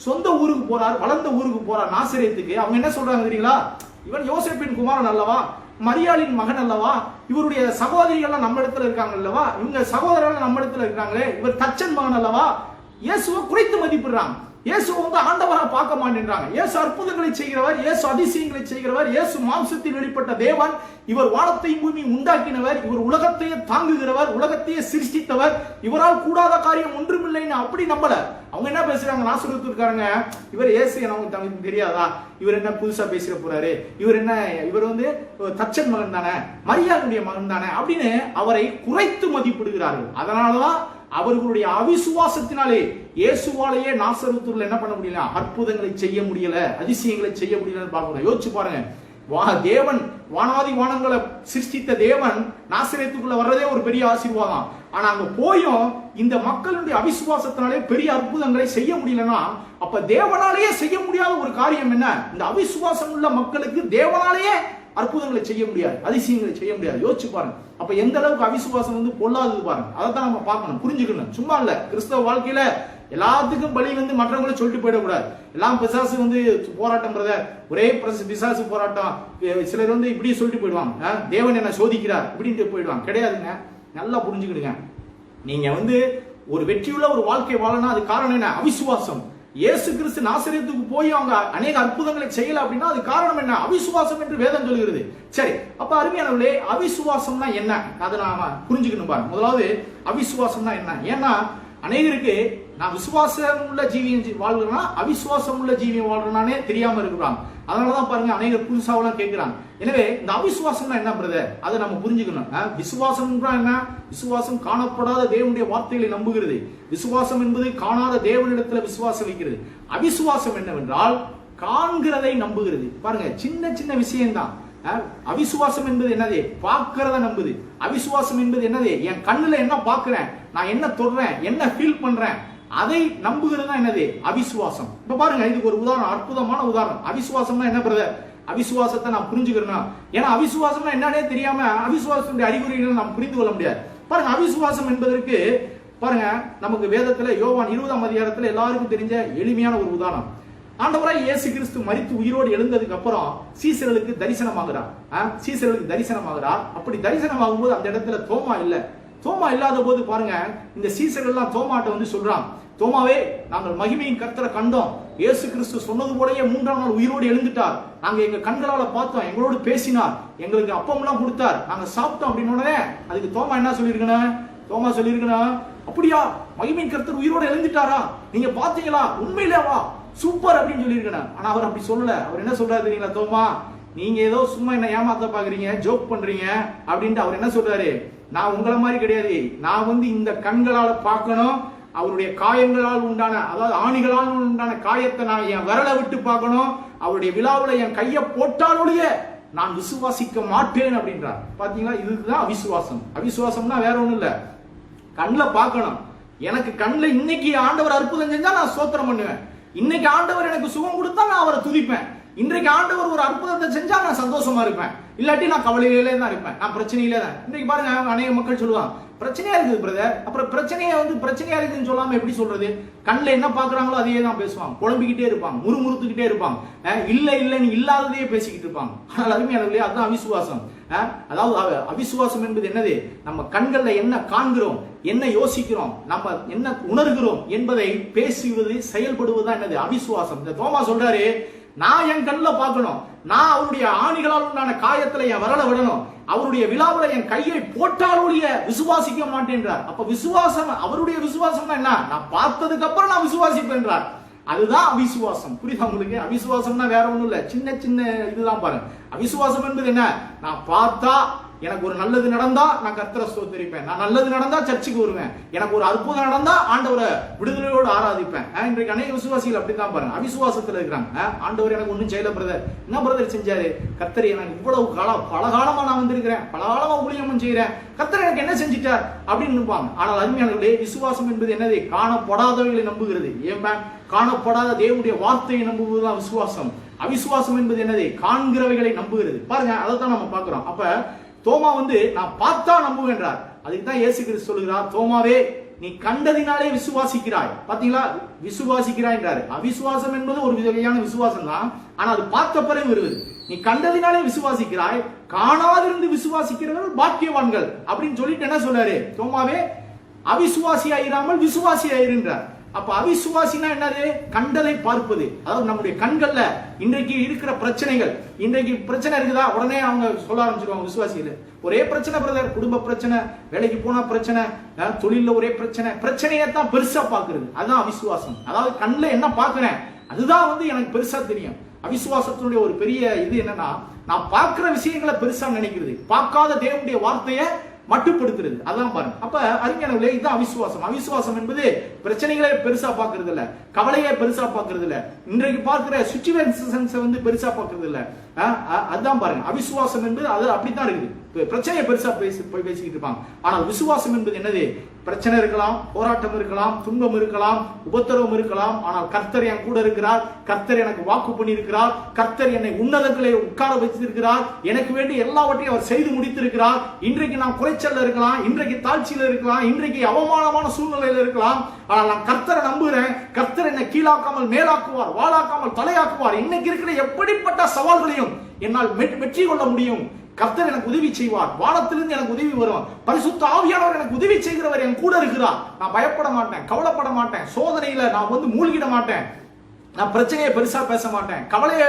சொந்த ஊருக்கு போறார், வளர்ந்த ஊருக்கு போறார், நாசரேத்துக்கு. அவங்க என்ன சொல்றாங்க தெரியுங்களா? இவன் யோசேப்பின் குமாரன் அல்லவா, மரியாளின் மகன் அல்லவா, இவருடைய சகோதரிகள் நம்ம இடத்துல இருக்காங்க அல்லவா, இவங்க சகோதரர்கள் நம்ம இடத்துல இருக்காங்களே, இவர் தச்சன் மகன் அல்லவா. இயேசுவை குறைத்து மதிப்பிடுறாங்க. இயேசு ஆண்டவரா பார்க்க மாட்டேன்றாங்க. இயேசு அற்புதங்களை செய்கிறவர், இயேசு அதிசயங்களை செய்கிறவர், இயேசு மாம்சத்தில் வெளிப்பட்ட தேவன், இவர் வானத்தையும் பூமி உண்டாக்கினவர், இவர் உலகத்தையே தாங்குகிறவர், உலகத்தையே சிருஷ்டித்தவர், இவரால் கூடாத காரியம் ஒன்றுமில்லைன்னு அப்படி நம்பல. அவங்க என்ன பேசுறாங்க? நாசரேத்துக்காரங்க, இவர் இயேசு நமக்கு தெரியாதா, இவர் என்ன புதுசா பேசிட போறாரு, இவர் என்ன, இவர் தச்சன் மகன் தானே, மரியாதையுடைய மகன் தானே அப்படின்னு அவரை குறைத்து மதிப்பிடுகிறார்கள். அதனாலதான் அவர்களுடைய அவிசுவாசத்தினாலே இயேசுவாலேயே நாசரேத்துல என்ன பண்ண முடியல? அற்புதங்களை செய்ய முடியல, அதிசயங்களை செய்ய முடியலன்னு பார்க்கணும். யோசிச்சு பாருங்க, தேவன் வானாதி வானங்களை சிருஷ்டித்த தேவன் நாசரேத்துக்குள்ள வர்றதே ஒரு பெரிய ஆசீர்வாதம். ஆனா அங்க போயும் இந்த மக்களுடைய அவிசுவாசத்தினாலே பெரிய அற்புதங்களை செய்ய முடியலன்னா, அப்ப தேவனாலேயே செய்ய முடியாத ஒரு காரியம் என்ன? இந்த அவிசுவாசம் உள்ள மக்களுக்கு தேவனாலேயே அற்புதங்களை செய்ய முடியாது, அதிசயங்களை செய்ய முடியாது. யோசிச்சு பாருங்க. அப்ப எந்த அளவுக்கு அவிசுவாசம் பொல்லாதது பாருங்க. அதைத்தான் நம்ம பார்க்கணும், புரிஞ்சுக்கணும். சும்மா இல்ல, கிறிஸ்தவ வாழ்க்கையில எல்லாத்துக்கும் பலி மற்றவங்களும் சொல்லிட்டு போயிடக்கூடாது. எல்லாம் பிசாசு போராட்டம், ஒரே பிசாசு போராட்டம். சிலர் இப்படி சொல்லிட்டு போயிடுவாங்க, தேவன் என்ன சோதிக்கிறார் இப்படின்ட்டு போயிடுவாங்க. கிடையாதுங்க. நல்லா புரிஞ்சுக்கிடுங்க. நீங்க ஒரு வெற்றியுள்ள ஒரு வாழ்க்கை வாழணும், அது காரணம் என்ன? அவிசுவாசம். இயேசு கிறிஸ்து நாசரேத்துக்கு போய் அவங்க அநேக அற்புதங்களை செய்யல அப்படின்னா அது காரணம் என்ன? அவிசுவாசம் என்று வேதம் சொல்கிறது. சரி, அப்ப அருமையானவர்களே, அவிசுவாசம்னா என்ன? அதை நாம புரிஞ்சுக்கணும் பாருங்க. முதலாவது அவிசுவாசம்னா என்ன? ஏன்னா அநேகருக்கு நான் விசுவாசம் உள்ள ஜீவியம் வாழ்கிறேன்னா அவிசுவாசம் உள்ள ஜீவியம் வாழ்றேனானே தெரியாம இருக்கிறாங்க. அதனாலதான் பாருங்க, அநேகர் புதுசாவெல்லாம் கேட்கிறாங்க. எனவே இந்த அவிசுவாசம்னா என்ன பிரதர்? அதை நம்ம புரிஞ்சுக்கணும். விசுவாசம் என்ன? விசுவாசம் காணப்படாத தேவனுடைய வார்த்தைகளை நம்புகிறது. விசுவாசம் என்பது காணாத தேவனிடத்துல விசுவாசம் வைக்கிறது. அவிசுவாசம் என்னவென்றால் காண்கிறதை நம்புகிறது. பாருங்க, சின்ன சின்ன விஷயம்தான். அவிசுவாசம் என்பது என்னது? பார்க்கிறத நம்புது. அவிசுவாசம் என்பது என்னது? என் கண்ணுல என்ன பார்க்கிறேன், நான் என்ன தொடுறேன், என்ன ஃபீல் பண்றேன், அதை நம்புகிறது என்னது? அவிசுவாசம். இப்ப பாருங்க, இதுக்கு ஒரு உதாரணம், அற்புதமான உதாரணம். அவிசுவாசம்னா என்ன பிரதர்? அவிசுவாசத்தை நான் புரிஞ்சுக்கிறேன். ஏன்னா அவிசுவாசம்னா என்னன்னே தெரியாம அவிசுவாசத்துடைய அறிகுறிகளை நாம் புரிந்து கொள்ள முடியாது. பாருங்க, அவிசுவாசம் என்பதற்கு பாருங்க, நமக்கு வேதத்துல யோவான் 20ஆம் அதிகாரத்துல எல்லாருக்கும் தெரிஞ்ச எளிமையான ஒரு உதாரணம். ஆண்டவராய் இயேசு கிறிஸ்து மரித்து உயிரோடு எழுந்ததுக்கு அப்புறம் சீசர்களுக்கு தரிசனமாகிறார். சீசர்களுக்கு தரிசனமாகிறார். அப்படி தரிசனமாகும் போது அந்த இடத்துல தோமா இல்ல. தோமா இல்லாத போது பாருங்க, இந்த சீசர்கள் எல்லாம் தோமாட்ட சொல்றான், தோமாவே, நாங்கள் மகிமையின் கர்த்தரை கண்டோம், இயேசு கிறிஸ்து சொன்னது போலயே 3ஆம் நாள் உயிரோடு எழுந்துட்டார், நாங்க எங்க கண்களால பார்த்தோம், எங்களோடு பேசினார், எங்களுக்கு அப்பம் எல்லாம் கொடுத்தார், நாங்க சாப்பிட்டோம் அப்படின்னு. அதுக்கு தோமா என்ன சொல்லியிருக்கணும்? தோமா சொல்லியிருக்கணும், அப்படியா, மகிமையின் கர்த்தர் உயிரோடு எழுந்துட்டாரா, நீங்க பாத்தீங்களா, உண்மையிலேவா, சூப்பர் அப்படின்னு சொல்லியிருக்கணும். ஆனா அவர் அப்படி சொல்லல. அவர் என்ன சொல்றாரு தெரியுங்களா? தோமா, நீங்க ஏதோ சும்மா என்ன ஏமாத்த பாக்குறீங்க, ஜோக் பண்றீங்க அப்படின்ட்டு அவர் என்ன சொல்றாரு, நான் உங்களை மாதிரி கிடையாது, நான் இந்த கண்களால பார்க்கணும், அவருடைய காயங்களால் உண்டான, அதாவது ஆணிகளால் உண்டான காயத்தை நான் என் விரலை விட்டு பார்க்கணும், அவருடைய விழாவில் என் கையை போட்டாலுடைய நான் விசுவாசிக்க மாட்டேன் அப்படின்றார். பாத்தீங்களா, இதுதான் அவிசுவாசம். அவிசுவாசம்னா வேற ஒண்ணும் இல்ல, கண்ணில் பார்க்கணும். எனக்கு கண்ணில் இன்னைக்கு ஆண்டவர் அற்புதம் செஞ்சா நான் ஸ்தோத்திரம் பண்ணுவேன், இன்னைக்கு ஆண்டவர் எனக்கு சுகம் கொடுத்தா நான் அவரை துதிப்பேன், இன்றைக்கு ஆண்டவர் ஒரு அற்புதத்தை செஞ்சா நான் சந்தோஷமா இருப்பேன், இல்லாட்டி நான் கவலையிலே தான் இருப்பேன், நான் பிரச்சனையிலே தான். இன்னைக்கு பாருங்க, அநேக மக்கள் சொல்லுவாங்க பிரச்சனையா இருக்குது பிரதர், அப்புறம் பிரச்சனையா பிரச்சனையா இருக்குன்னு சொல்லாம எப்படி சொல்றது? கண்ணில் என்ன பாக்குறாங்களோ அதையே தான் பேசுவாங்க, குழம்பிக்கிட்டே இருப்பாங்க, முறுமுறுத்துக்கிட்டே இருப்பாங்க, இல்ல இல்லன்னு இல்லாததையே பேசிக்கிட்டு இருப்பாங்க. ஆனால் அருமையானவர்களே, அதுதான் அவிசுவாசம். அதாவது அவிசுவாசம் என்பது என்னது? நம்ம கண்கள்ல என்ன காண்கிறோம், என்ன யோசிக்கிறோம், நம்ம என்ன உணர்கிறோம் என்பதை பேசுவது, செயல்படுவதுதான் என்னது? அவிசுவாசம். இந்த தோமா சொல்றாரு, நான் என் கண்ணில் பார்க்கணும், நான் அவருடைய ஆணிகளால் உண்டான காயத்துல என் விரலை விடணும், அவருடைய விழாவில் என் கையை போட்டாலுடைய விசுவாசிக்க மாட்டேன்றார். அப்ப விசுவாசம், அவருடைய விசுவாசம் என்ன? நான் பார்த்ததுக்கு அப்புறம் நான் விசுவாசிப்பேன்றார். அதுதான் அவிசுவாசம். புரியுதா உங்களுக்கு? அவிசுவாசம்னா வேற ஒண்ணும் இல்ல, சின்ன சின்ன இதுதான் பாருங்க. அவிசுவாசம் என்பது என்ன? நான் பார்த்தா, எனக்கு ஒரு நல்லது நடந்தா நான் கர்த்தரை ஸ்தோத்திரிப்பேன், நான் நல்லது நடந்தா சர்ச்சுக்கு வருவேன், எனக்கு ஒரு அற்புதம் நடந்தா ஆண்டவரை விடுதலையோடு ஆராதிப்பேன். இன்றைக்கு அநேக விசுவாசிகள் அப்படித்தான் பாருங்க, அவிசுவாசத்துல இருக்கிறாங்க. ஆண்டவர் எனக்கு ஒன்றும் செய்யல பிரதர், என்ன பிரதர் செஞ்சாரு? கர்த்தர் எனக்கு இவ்வளவு பல காலமா நான் வந்திருக்கிறேன், பல காலமா ஊழியமும் செய்யறேன், கர்த்தர் எனக்கு என்ன செஞ்சிட்டார் அப்படின்னு நினைப்பாங்க. ஆனால் அருமையானவர்களே, விசுவாசம் என்பது என்னது? காணப்படாதவைகளை நம்புகிறது. ஏன் காணப்படாத தேவனுடைய வார்த்தையை நம்புவதுதான் விசுவாசம். அவிசுவாசம் என்பது என்னது? காண்கிறவைகளை நம்புகிறது. பாருங்க, அதை தான் நம்ம பார்க்கிறோம். அப்ப தோமா நான் பார்த்தா நம்புகின்றார். அதுக்கு தான் இயேசு கிறிஸ்து சொல்லுகிறார், தோமாவே நீ கண்டதினாலே விசுவாசிக்கிறாய். பாத்தீங்களா, விசுவாசிக்கிறாய் என்றாரு. அவிசுவாசம் என்பது ஒரு வகையான விசுவாசம் தான், ஆனா அது பார்த்த பிறகு வருவது. நீ கண்டதினாலே விசுவாசிக்கிறாய், காணாதிருந்து விசுவாசிக்கிறவர்கள் பாக்கியவான்கள் அப்படின்னு சொல்லிட்டு என்ன சொல்றாரு? தோமாவே அவிசுவாசியாயிராமல் விசுவாசியாயிருன்றார். அப்ப அவிசுவாசினா என்னது? கண்டதை பார்ப்பது. அதாவது நம்முடைய கண்கள்ல இன்றைக்கு இருக்கிற பிரச்சனைகள், இன்றைக்கு பிரச்சனை இருக்குதா, உடனே அவங்க சொல்ல ஆரம்பிச்சிருவாங்க விசுவாசிகள். ஒரே பிரச்சனை பிரதர், குடும்ப பிரச்சனை, வேலைக்கு போனா பிரச்சனை, தொழில ஒரே பிரச்சனை, பிரச்சனையை தான் பெருசா பாக்குறது. அதுதான் அவிசுவாசம். அதாவது கண்ணில் என்ன பாக்குறேன் அதுதான் எனக்கு பெருசா தெரியும். அவிசுவாசத்தினுடைய ஒரு பெரிய இது என்னன்னா, நான் பார்க்கிற விஷயங்களை பெருசா நினைக்கிறது, பார்க்காத தேவனுடைய வார்த்தையை மட்டுப்படுத்துறது. அதான் பாருங்க. அப்ப அறிஞர்களே, இதுதான் அவிசுவாசம். அவிசுவாசம் என்பது பிரச்சனைகளை பெருசா பாக்குறது இல்ல, கவலையை பெருசா பாக்குறது இல்ல, இன்றைக்கு பார்க்கிற சிச்சுவேஷன்ஸ் பெருசா பாக்குறது இல்ல. அதுதான் பாருங்க, அவிசுவாசம் என்பது அது அப்படித்தான் இருக்குது. பிரச்சனையை பெருசா பேசிக்கிட்டு இருப்பாங்க. ஆனால் விசுவாசம் என்பது என்னது? பிரச்சனை இருக்கலாம், போராட்டம் இருக்கலாம், துன்பம் இருக்கலாம், உபத்திரவம் இருக்கலாம், ஆனால் கர்த்தர் என் கூட இருக்கிறார், கர்த்தர் எனக்கு வாக்கு பண்ணி இருக்கிறார், கர்த்தர் என்னை உன்னதங்களை உட்கார வச்சிருக்கிறார், எனக்கு வேண்டி எல்லாவற்றையும் அவர் செய்து முடித்திருக்கிறார். இன்றைக்கு நான் குறைச்சல்ல இருக்கலாம், இன்றைக்கு தாழ்ச்சியில இருக்கலாம், இன்றைக்கு அவமானமான சூழ்நிலையில இருக்கலாம், ஆனால் நான் கர்த்தரை நம்புகிறேன். கர்த்தர் என்னை கீழாக்காமல் மேலாக்குவார், வாழாக்காமல் தலையாக்குவார். இன்னைக்கு இருக்கிற எப்படிப்பட்ட சவால்களையும் என்னால் வெற்றி கொள்ள முடியும். கர்த்தர் எனக்கு உதவி செய்வார், வானத்திலிருந்து எனக்கு உதவி வரும், பரிசுத்த ஆவியானவர் எனக்கு உதவி செய்கிறவர் என் கூட இருக்கிறார். நான் பயப்பட மாட்டேன், கவலைப்பட மாட்டேன், சோதனையில நான் மூழ்கிட மாட்டேன், நான் பிரச்சனையை பெருசா பேச மாட்டேன், கவலையை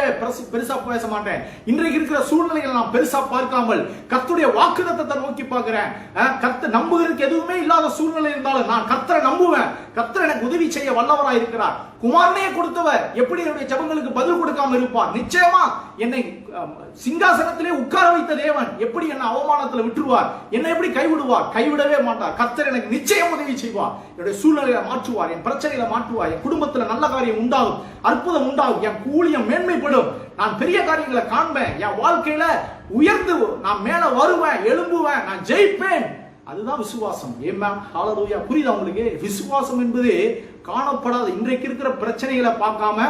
பெருசா பேச மாட்டேன். இன்றைக்கு இருக்கிற சூழ்நிலைகளை நான் பெருசா பார்க்காமல் கர்த்தருடைய வாக்குத்தத்தத்தை நோக்கி பார்க்கிறேன். கர்த்தர் நம்புகிறதுக்கு எதுவுமே இல்லாத சூழ்நிலை இருந்தாலும் நான் கர்த்தரை நம்புவேன். கர்த்தர் எனக்கு உதவி செய்ய வல்லவராய் இருக்கிறார். குமாரனையே கொடுத்தவர் எப்படி என்னுடைய ஜெபங்களுக்கு பதில் கொடுக்காம இருப்பார்? நிச்சயமா என்னை சிங்காசனத்திலே உட்கார வைத்த தேவன் எப்படி என்னை அவமானத்தில் விட்டுருவார்? என்னை எப்படி கைவிடுவார்? கைவிடவே மாட்டார். கர்த்தர் எனக்கு நிச்சயம் உதவி செய்வார், என்னுடைய சூழ்நிலையை மாற்றுவார், என் பிரச்சனைகளை மாற்றுவார், என் குடும்பத்தில் நல்ல காரியம் உண்டாகும், அற்புதம் உண்டாகும், என் ஊழியம் மேன்மைப்படும், நான் பெரிய காரியங்களை காண்பேன், என் வாழ்க்கையில உயர்ந்து நான் மேல வருவேன், எழும்புவேன், நான் ஜெயிப்பேன். அதுதான் விசுவாசம். ஏமா ஹalleluya, புரியுதா உங்களுக்கு? விசுவாசம் என்பது காணப்படாத, இன்றைக்கு இருக்கிற பிரச்சனைகளை பார்க்காம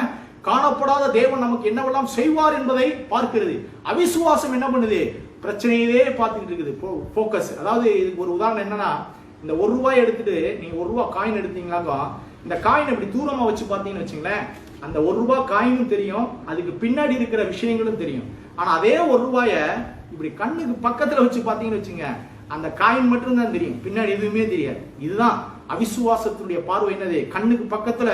காணப்படாத தேவன் நமக்கு என்னவெல்லாம் செய்வார் என்பதை பார்க்கிறது. அவிசுவாசம் என்ன பண்ணுது? பிரச்சனையே பார்த்துட்டு இருக்குது, போக்கஸ். அதாவது ஒரு உதாரணம் என்னன்னா, இந்த ₹1 எடுத்துட்டு நீங்க ₹1 காயின் எடுத்தீங்களாக்கா, இந்த காயின் இப்படி தூரமா வச்சு பார்த்தீங்கன்னு வச்சுங்களேன், அந்த ₹1 காயினும் தெரியும், அதுக்கு பின்னாடி இருக்கிற விஷயங்களும் தெரியும். ஆனா அதே ₹1 இப்படி கண்ணுக்கு பக்கத்துல வச்சு பார்த்தீங்கன்னு வச்சுங்க, அந்த காயின் மட்டும் தான் தெரியும், பின்னாடி எதுவுமே தெரியாது. இதுதான் அவிசுவாசத்துடைய பார்வை. என்னது? கண்ணுக்கு பக்கத்துல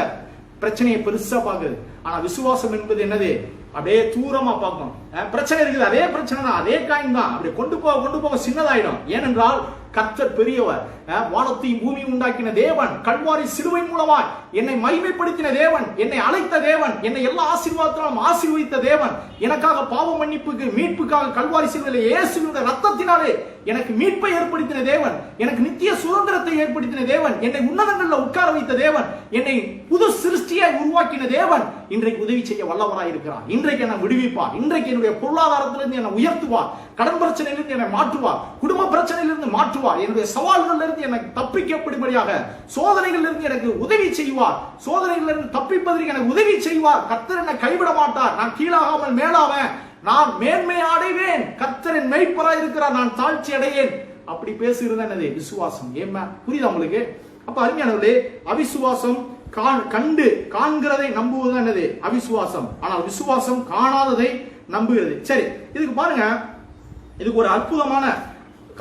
பிரச்சனையை பெருசா பாக்குது. ஆனா விசுவாசம் என்பது என்னது? அப்படியே தூரமா பார்க்கும். பிரச்சனை இருக்குது, அதே பிரச்சனை தான், அதே காயின் தான், அப்படி கொண்டு போக சின்னதாயிடும். ஏனென்றால் கர்த்தர் பெரியவர், வானத்தையும் பூமியும் உண்டாக்கின தேவன், கல்வாரி சிலுவை மூலமாய் என்னை மகிமைப்படுத்தின தேவன், என்னை அழைத்த தேவன், என்னை எல்லா ஆசீர்வாதத்தாலும் ஆசீர்வதித்த தேவன், எனக்காக பாவ மன்னிப்புக்கு மீட்புக்காக கல்வாரி சிலுவையிலே இயேசுவினுடைய ரத்தத்தினாலே எனக்கு மீட்பை ஏற்படுத்தின தேவன், எனக்கு நித்திய சுதந்திரத்தை ஏற்படுத்தின தேவன், என்னை உன்னதங்களில் உட்கார வைத்த தேவன், என்னை புது சிருஷ்டியாய் உருவாக்கின தேவன் இன்றைக்கு உதவி செய்ய வல்லவராய் இருக்கிறார். இன்றைக்கு என்னை விடுவிப்பார், இன்றைக்கு என்னுடைய பொருளாதாரத்திலிருந்து என்னை உயர்த்துவார், கடன் பிரச்சனையிலிருந்து என்னை மாற்றுவார், குடும்ப பிரச்சனையிலிருந்து மாற்றுவார், என்னுடைய சவால்களிலிருந்து என்னை தப்பிக்கப்படும்படியாக சோதனைகளிலிருந்து எனக்கு உதவி செய்வார், சோதனைகளிலிருந்து தப்பிப்பதற்கு எனக்கு உதவி செய்வார். கர்த்தர் என்னை கைவிட மாட்டார். நான் கீழாகாமல் மேலாவேன், நான் மேன்மை அடைவேன், கர்த்தரின் மெய்ப்பராய் இருக்கிறார், நான் தாழ்ச்சி அடையேன். அப்படி பேசுகிறது என்னது? விசுவாசம். ஏமா புரியுதா உங்களுக்கு? அப்ப அருமையானவர்களே, அவிசுவாசம் கண்டு காண்கிறதை நம்புவது என்னது? அவிசுவாசம். ஆனால் விசுவாசம் காணாததை நம்புகிறது. சரி, இதுக்கு பாருங்க, இதுக்கு ஒரு அற்புதமான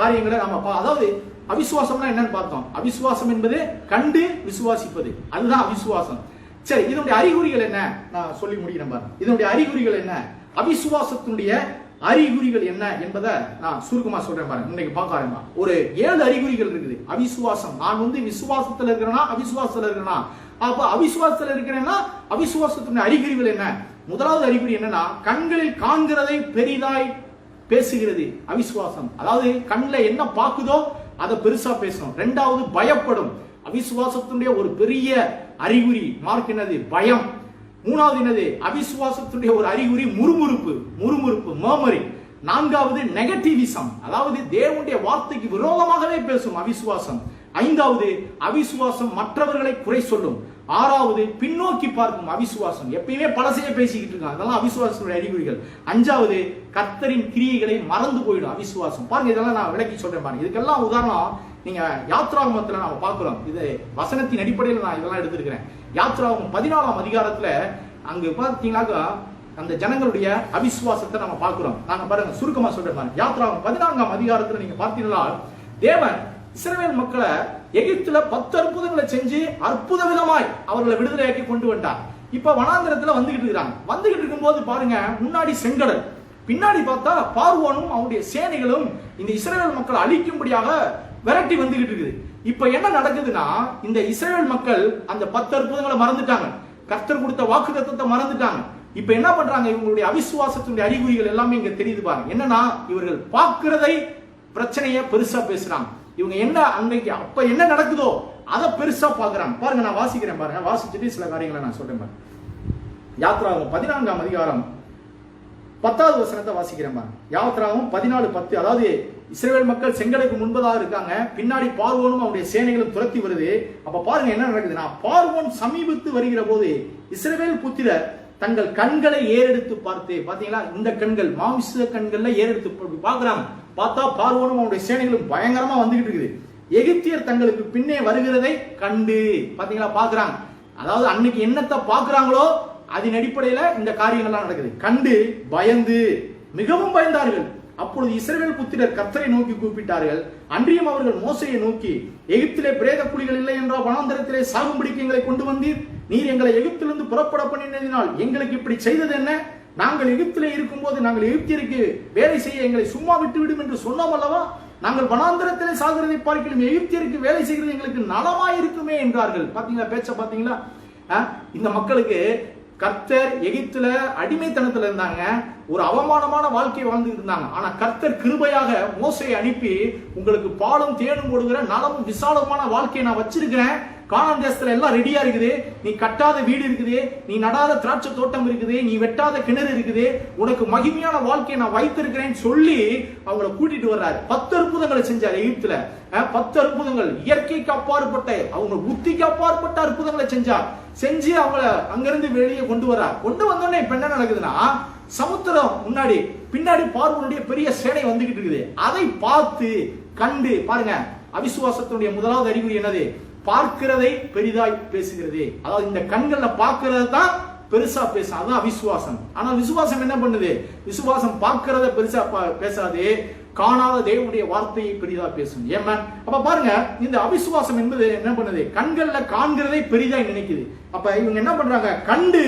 காரியங்களை நம்ம அதாவது அவிசுவாசம்னா என்னன்னு பார்த்தோம். அவிசுவாசம் என்பது கண்டு விசுவாசிப்பது, அதுதான் அவிசுவாசம். சரி, இதனுடைய அறிகுறிகள் என்ன? நான் சொல்லி முடிக்கிறேன் பாருங்க. இதனுடைய அறிகுறிகள் என்ன, அவிசுவாசத்தினுடைய அறிகுறிகள் என்ன என்பதை நான் சுருக்கமா சொல்றேன் பாருங்க. இன்னைக்கு பார்க்க ஆரம்பா ஒரு 7 அறிகுறிகள் இருக்குது. அவிசுவாசம், நான் விசுவாசத்துல இருக்கிறேனா அவிசுவாசத்துல இருக்கிறேனா? அப்ப அவிசுவாசத்துல இருக்கிறேன்னா அவிசுவாசத்தினுடைய அறிகுறிகள் என்ன? முதலாவது அறிகுறி என்னன்னா, கண்களில் காண்கிறதை பெரிதாய் பேசுகிறது அவிசுவாசம். அதாவது கண்ணில் என்ன பார்க்குதோ அதை பெருசா பேசணும். ரெண்டாவது பயப்படும். அவிசுவாசத்தினுடைய ஒரு பெரிய அறிகுறி மார்க் என்னது? பயம். மூணாவது என்னது? அவிசுவாசத்துடைய ஒரு அறிகுறி முறுமுறுப்பு மர்மரி. நான்காவது நெகட்டிவிசம், அதாவது தேவனுடைய வார்த்தைக்கு விரோதமாகவே பேசும் அவிசுவாசம். ஐந்தாவது அவிசுவாசம் மற்றவர்களை குறை சொல்லும். ஆறாவது பின்னோக்கி பார்க்கும் அவிசுவாசம், எப்பயுமே பழசையே பேசிக்கிட்டு இருக்காங்க, அதெல்லாம் அவிசுவாசத்துடைய அறிகுறிகள். அஞ்சாவது கர்த்தரின் கிரியைகளை மறந்து போயிடும் அவிசுவாசம். பாருங்க, இதெல்லாம் நான் விளக்கி சொல்றேன் பாருங்க. இதுக்கெல்லாம் உதாரணம் நீங்க யாத்ராகமத்துல நாம பார்க்கிறோம். இது வசனத்தின் அடிப்படையில் நான் இதெல்லாம் எடுத்திருக்கிறேன். யாத்ராகமம் 14ஆம் அதிகாரத்துல அங்க பார்த்தீங்கன்னாக்கா அந்த ஜனங்களுடைய அவிசுவாசத்தை நம்ம பார்க்கிறோம். நாங்க பாருங்க, சுருக்கமா சொல்றேன் பாருங்க. யாத்ராகமம் 14ஆம் அதிகாரத்துல நீங்க பார்த்தீங்கன்னா தேவன் இஸ்ரவேல் மக்களை எகிப்துல 10 அற்புதங்களை செஞ்சு அற்புத விதமாய் அவர்களை விடுதலையாக்கி கொண்டு வந்தார். இப்ப வனாந்திரத்துல வந்துகிட்டு இருக்காங்க. வந்துகிட்டு இருக்கும்போது பாருங்க, முன்னாடி செங்கடல், பின்னாடி பார்த்தா பார்வோனும் அவனுடைய சேனைகளும் இந்த இஸ்ரவேல் மக்களை அழிக்கும்படியாக விரட்டி வந்துகிட்டு இருக்குது. இப்ப என்ன நடக்குதுன்னா, இந்த இஸ்ரவேல் மக்கள் அந்த 10 அற்புதங்களை மறந்துட்டாங்க, கர்த்தர் கொடுத்த வாக்குத்தத்தத்தை மறந்துட்டாங்க. இப்ப என்ன பண்றாங்க? இவங்களுடைய அவிசுவாசத்தினுடைய அறிகுறிகள் எல்லாமே இங்க தெரியுது பாருங்க. என்னன்னா, இவர்கள் பார்க்கிறதை பிரச்சனைய பெருசா பேசுறாங்க. இவங்க என்ன அன்னைக்கு அப்ப என்ன நடக்குதோ அதை பெருசா பாக்குறாங்க. பாருங்க, நான் வாசிக்கிறேன் பாருங்க. வாசிச்சுட்டு சில காரியங்களை நான் சொல்றேன் பாருங்க. யாத்ராகமம் 14ஆம் அதிகாரம் 10வது வசனத்தை வாசிக்கிறேன் பாருங்க. யாத்ராகமம் 14:10. அதாவது இஸ்ரவேல் மக்கள் செங்கடலுக்கு முன்பதாக இருக்காங்க, பின்னாடி பார்வோனும் அவருடைய சேனைகளும் துரத்தி வருது. அப்ப பாருங்க என்ன நடக்குதுன்னா, பார்வோன் சமீபத்து வருகிற போது இஸ்ரவேல் புத்திரர் தங்கள் கண்களை ஏறெடுத்து பார்த்து, பாத்தீங்களா, இந்த கண்கள் மாமிச கண்கள்ல ஏறெடுத்து பாக்குறாங்க. பார்த்தா பார்வோனும் அவருடைய சேனைகளும் பயங்கரமா வந்துகிட்டு இருக்குது. எகிப்தியர் தங்களுக்கு பின்னே வருகிறதை கண்டு, பாத்தீங்களா, பாக்குறாங்க. அதாவது அன்னைக்கு என்னத்தை பாக்குறாங்களோ அதன் அடிப்படையில இந்த காரியங்கள்லாம் நடக்குது. கண்டு பயந்து மிகவும் பயந்தார்கள். அப்பொழுது இஸ்ரவேல் புத்திரர் கர்த்தரை நோக்கி கூப்பிட்டார்கள். அன்றியும் அவர்கள் மோசையை நோக்கி, எகிப்திலே பிரேத குழிகள் இல்லை என்றால் வனாந்தரத்திலே சாகும்படிக்கு எங்களை கொண்டு வந்தீர். நீர் எங்களை எகிப்திலிருந்து புறப்பட பண்ணினதினால் எங்களுக்கு இப்படி செய்தது என்ன? நாங்கள் எகிப்திலே இருக்கும் போது நாங்கள் எகிப்தியருக்கு வேலை செய்ய எங்களை சும்மா விட்டு விடும் என்று சொன்னோம் அல்லவா? நாங்கள் வனாந்தரத்திலே சாகிறதை பார்க்கலாம், எகிப்தியருக்கு வேலை செய்கிறது எங்களுக்கு நலமாயிருக்குமே என்றார்கள். பாத்தீங்களா பேச்ச? பாத்தீங்களா? இந்த மக்களுக்கு கர்த்தர் எகிப்துல அடிமைத்தனத்துல இருந்தாங்க, ஒரு அவமானமான வாழ்க்கையை வாழ்ந்து இருந்தாங்க. ஆனா கர்த்தர் கிருபையாக மோசையை அனுப்பி, உங்களுக்கு பாலும் தேனும் கொடுக்கிற நலமும் விசாலமான வாழ்க்கையை நான் வச்சிருக்கிறேன், கானான் தேசத்துல எல்லாம் ரெடியா இருக்குது, நீ கட்டாத வீடு இருக்குது, நீ நடாத திராட்சை தோட்டம் இருக்குது, நீ வெட்டாத கிணறு இருக்குது, உனக்கு மகிமையான வாழ்க்கையை நான் வைத்திருக்கிறேன் சொல்லி அவங்களை கூட்டிட்டு வர்றாரு. 10 அற்புதங்களை செஞ்சார் எகிப்துல. 10 அற்புதங்கள், இயற்கைக்கு அப்பாற்பட்ட, அவங்க புத்திக்கு அப்பாற்பட்ட அற்புதங்களை செஞ்சு அவங்கள அங்கிருந்து வெளியே கொண்டு வர்றார். கொண்டு வந்தோடனே இப்ப என்ன நடக்குதுன்னா, சமுத்திரம் முன்னாடி பின்னாடி பார்வோனுடைய பெரிய சேனை வந்துகிட்டு இருக்குது. அதை பார்த்து கண்டு பாருங்க, அவிசுவாசத்தினுடைய முதலாவது அறிகுறி என்னது? பார்க்கிறதை பெரிதாய் பேசுகிறது. அதாவது இந்த கண்கள்ல பார்க்கிறது தான் பெருசா பேசும், அதான் அவிசுவாசம். ஆனா விசுவாசம் என்ன பண்ணுது? விசுவாசம் பார்க்கிறத பெருசா பேசாது, காணாத தேவனுடைய வார்த்தையை பெரிதா பேசும். ஏமன். அப்ப பாருங்க, இந்த அவிசுவாசம் என்பது என்ன பண்ணுது? கண்கள்ல காண்கிறதை பெரிதாய் நினைக்குது. அப்ப இவங்க என்ன பண்றாங்க? கண்டு,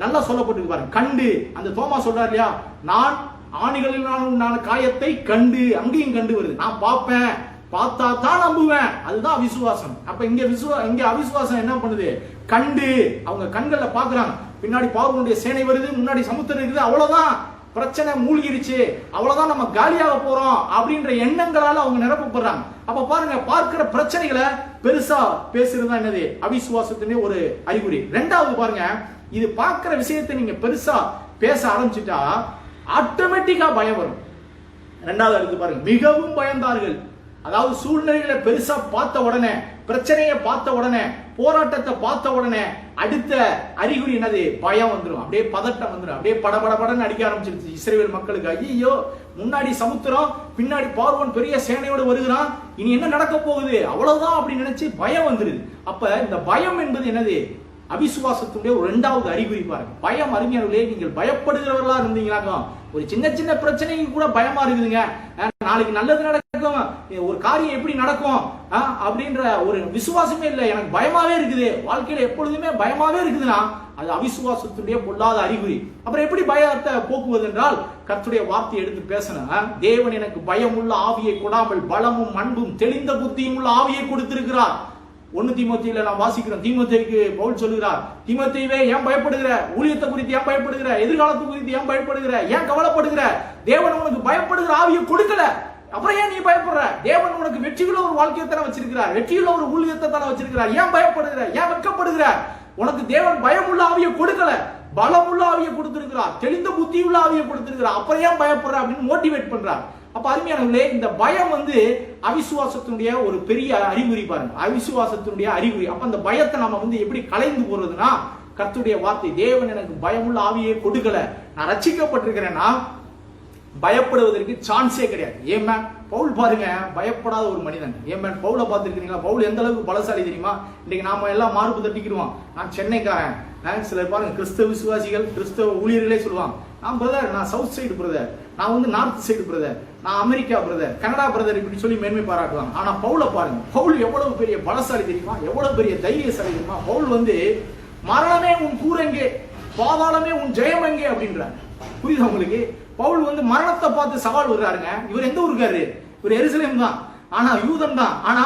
நல்லா சொல்லப்பட்டிருக்கு பாருங்க, கண்டு. அந்த தோமா சொல்றாரு இல்லையா, நான் ஆணிகளினால் உண்டான காயத்தை கண்டு, அங்கேயும் கண்டு வருது. நான் பார்ப்பேன், பார்த்தா தான் நம்புவேன், அதுதான் அவிசுவாசம். அப்ப இங்க அவிசுவாசம் என்ன பண்ணுது? கண்டு, அவங்க கண்கள்ல பாக்குறாங்க, பின்னாடி பார்வோனுடைய சேனை வருது, முன்னாடி சமுத்திரம் இருக்குது, அவ்வளவுதான் பிரச்சனை மூழ்கிடுச்சு, அவ்வளவுதான் நம்ம காலியாக போறோம் அப்படின்ற எண்ணங்களால அவங்க நிரப்பப்படுறாங்க. அப்ப பாருங்க, பார்க்கிற பிரச்சனைகளை பெருசா பேசுறதுதான் என்னது? அவிசுவாசத்தினே ஒரு அறிகுறி. ரெண்டாவது பாருங்க, இது பார்க்கிற விஷயத்தை நீங்க பெருசா பேச ஆரம்பிச்சுட்டா ஆட்டோமேட்டிக்கா பயம் வரும். ரெண்டாவது அடுத்து பாருங்க, மிகவும் பயந்தார்கள். அதாவது சூழ்நிலைகளை பெருசா பார்த்த உடனே, பிரச்சனையை பார்த்த உடனே, போராட்டத்தை பார்த்த உடனே அடுத்த அறிகுறி என்னது? பயம் வந்துடும், அப்படியே பதட்டம் வந்துடும், அப்படியே படபடன்னு அடிக்க ஆரம்பிச்சிருச்சு இஸ்ரவேல் மக்களுக்கு. ஐயோ, முன்னாடி சமுத்திரம், பின்னாடி பார்வோன் பெரிய சேனையோடு வருகிறான், இனி என்ன நடக்க போகுது, அவ்வளவுதான் அப்படின்னு நினைச்சு பயம் வந்துருது. அப்ப இந்த பயம் என்பது என்னது? அவிசுவாசத்துடைய ஒரு இரண்டாவது அறிகுறி பாருங்க. பயம், அறிஞர்களே, நீங்கள் பயப்படுகிறவர்களா இருந்தீங்கன்னாக்கா ஒரு சின்ன சின்ன பிரச்சனைக்கு கூட பயமா இருக்குதுங்க, நாளைக்கு நல்லது நடக்கும், ஒரு காரியம் எப்படி நடக்கும் அப்படின்ற ஒரு விசுவாசமே இல்லை, எனக்கு பயமாவே இருக்குது, வாழ்க்கையில எப்பொழுதுமே பயமாவே இருக்குதுன்னா அது அவிசுவாசத்துடைய பொல்லாத அறிகுறி. அப்புறம் எப்படி பயத்தை போக்குவது என்றால், கர்த்தருடைய வார்த்தையை எடுத்து பேசணும். தேவன் எனக்கு பயமுள்ள ஆவியை கொடாமல் பலமும் அன்பும் தெளிந்த புத்தியும் உள்ள ஆவியை கொடுத்திருக்கிறார். 1 தீமோத்தேயுல நாம் வாசிக்கிறோம், தீமோத்தேயுக்கு பவுல் சொல்லுகிறார், தீமோத்தேயுவே ஏன் பயப்படுகிற? ஊழியத்தை குறித்து ஏன் பயப்படுகிற? எதிர்காலத்தை குறித்து ஏன் பயப்படுகிற? ஏன் கவலைப்படுகிற? தேவன் உனக்கு பயப்படுகிற ஆவியை கொடுக்கல, அப்புறம் ஏன் நீ பயப்படுற? தேவன் உனக்கு வெற்றியுள்ள ஒரு வாழ்க்கையை தானே வச்சிருக்கிறார், வெற்றியுள்ள ஒரு ஊழியத்தை தானே வச்சிருக்கிறார், ஏன் பயப்படுகிற? ஏன் வெட்கப்படுகிற? உனக்கு தேவன் பயமுள்ள ஆவியை கொடுக்கல, பலமுள்ள ஆவியை கொடுத்திருக்கிறார், தெளிந்த புத்தியுள்ள ஆவியை கொடுத்திருக்கிறார், அப்புறம் ஏன் பயப்படுற அப்படின்னு மோட்டிவேட் பண்றார். அப்ப அருமையானவர்களே, இந்த பயம் அவிசுவாசத்தினுடைய ஒரு பெரிய அறிகுறி பாருங்க, அவிசுவாசத்தினுடைய அறிகுறி. அப்ப அந்த பயத்தை நம்ம எப்படி கலைந்து போறதுன்னா, கர்த்தருடைய வார்த்தை, தேவன் எனக்கு பயமுள்ள ஆவியை கொடுக்கல, நான் ரட்சிக்கப்பட்டிருக்கிறேன்னா பயப்படுவதற்கு சான்ஸே கிடையாது. ஏமேன் பவுல் பாருங்க, பயப்படாத ஒரு மனிதன். ஏமேன் பவுலை பார்த்துருக்கீங்களா? பவுல் எந்த அளவுக்கு பலசாலி தெரியுமா? இன்னைக்கு நாம எல்லாம் மார்பு தட்டிக்கிடுவோம், நான் சென்னைக்காரன், சிலர் பாருங்க கிறிஸ்தவ விசுவாசிகள், கிறிஸ்தவ ஊழியர்களே சொல்லுவாங்க, நான் பிரதர், நான் சவுத் சைடு பிரதர், நான் நார்த் சைடு பிரதர், நான் அமெரிக்கா பிரதர், கனடா பிரதர், இப்படி சொல்லி மேன்மை பாராட்டுவாங்க. ஆனா பவுலை பாருங்க, பவுல் எவ்வளவு பெரிய பலசாலி தெரியுமா? எவ்வளவு பெரிய தைரியசாலி தெரியுமா? பவுல் மரணமே உன் கூரெங்கே, பாதாளமே உன் ஜெயம் எங்கே அப்படின்றார். புரியுதா உங்களுக்கு? பவுல் மரணத்தை பார்த்து சவால் விடுறாருங்க. இவர் எந்த ஊருக்காரு? இவர் எருசலேம் தான், ஆனா யூதன் தான். ஆனா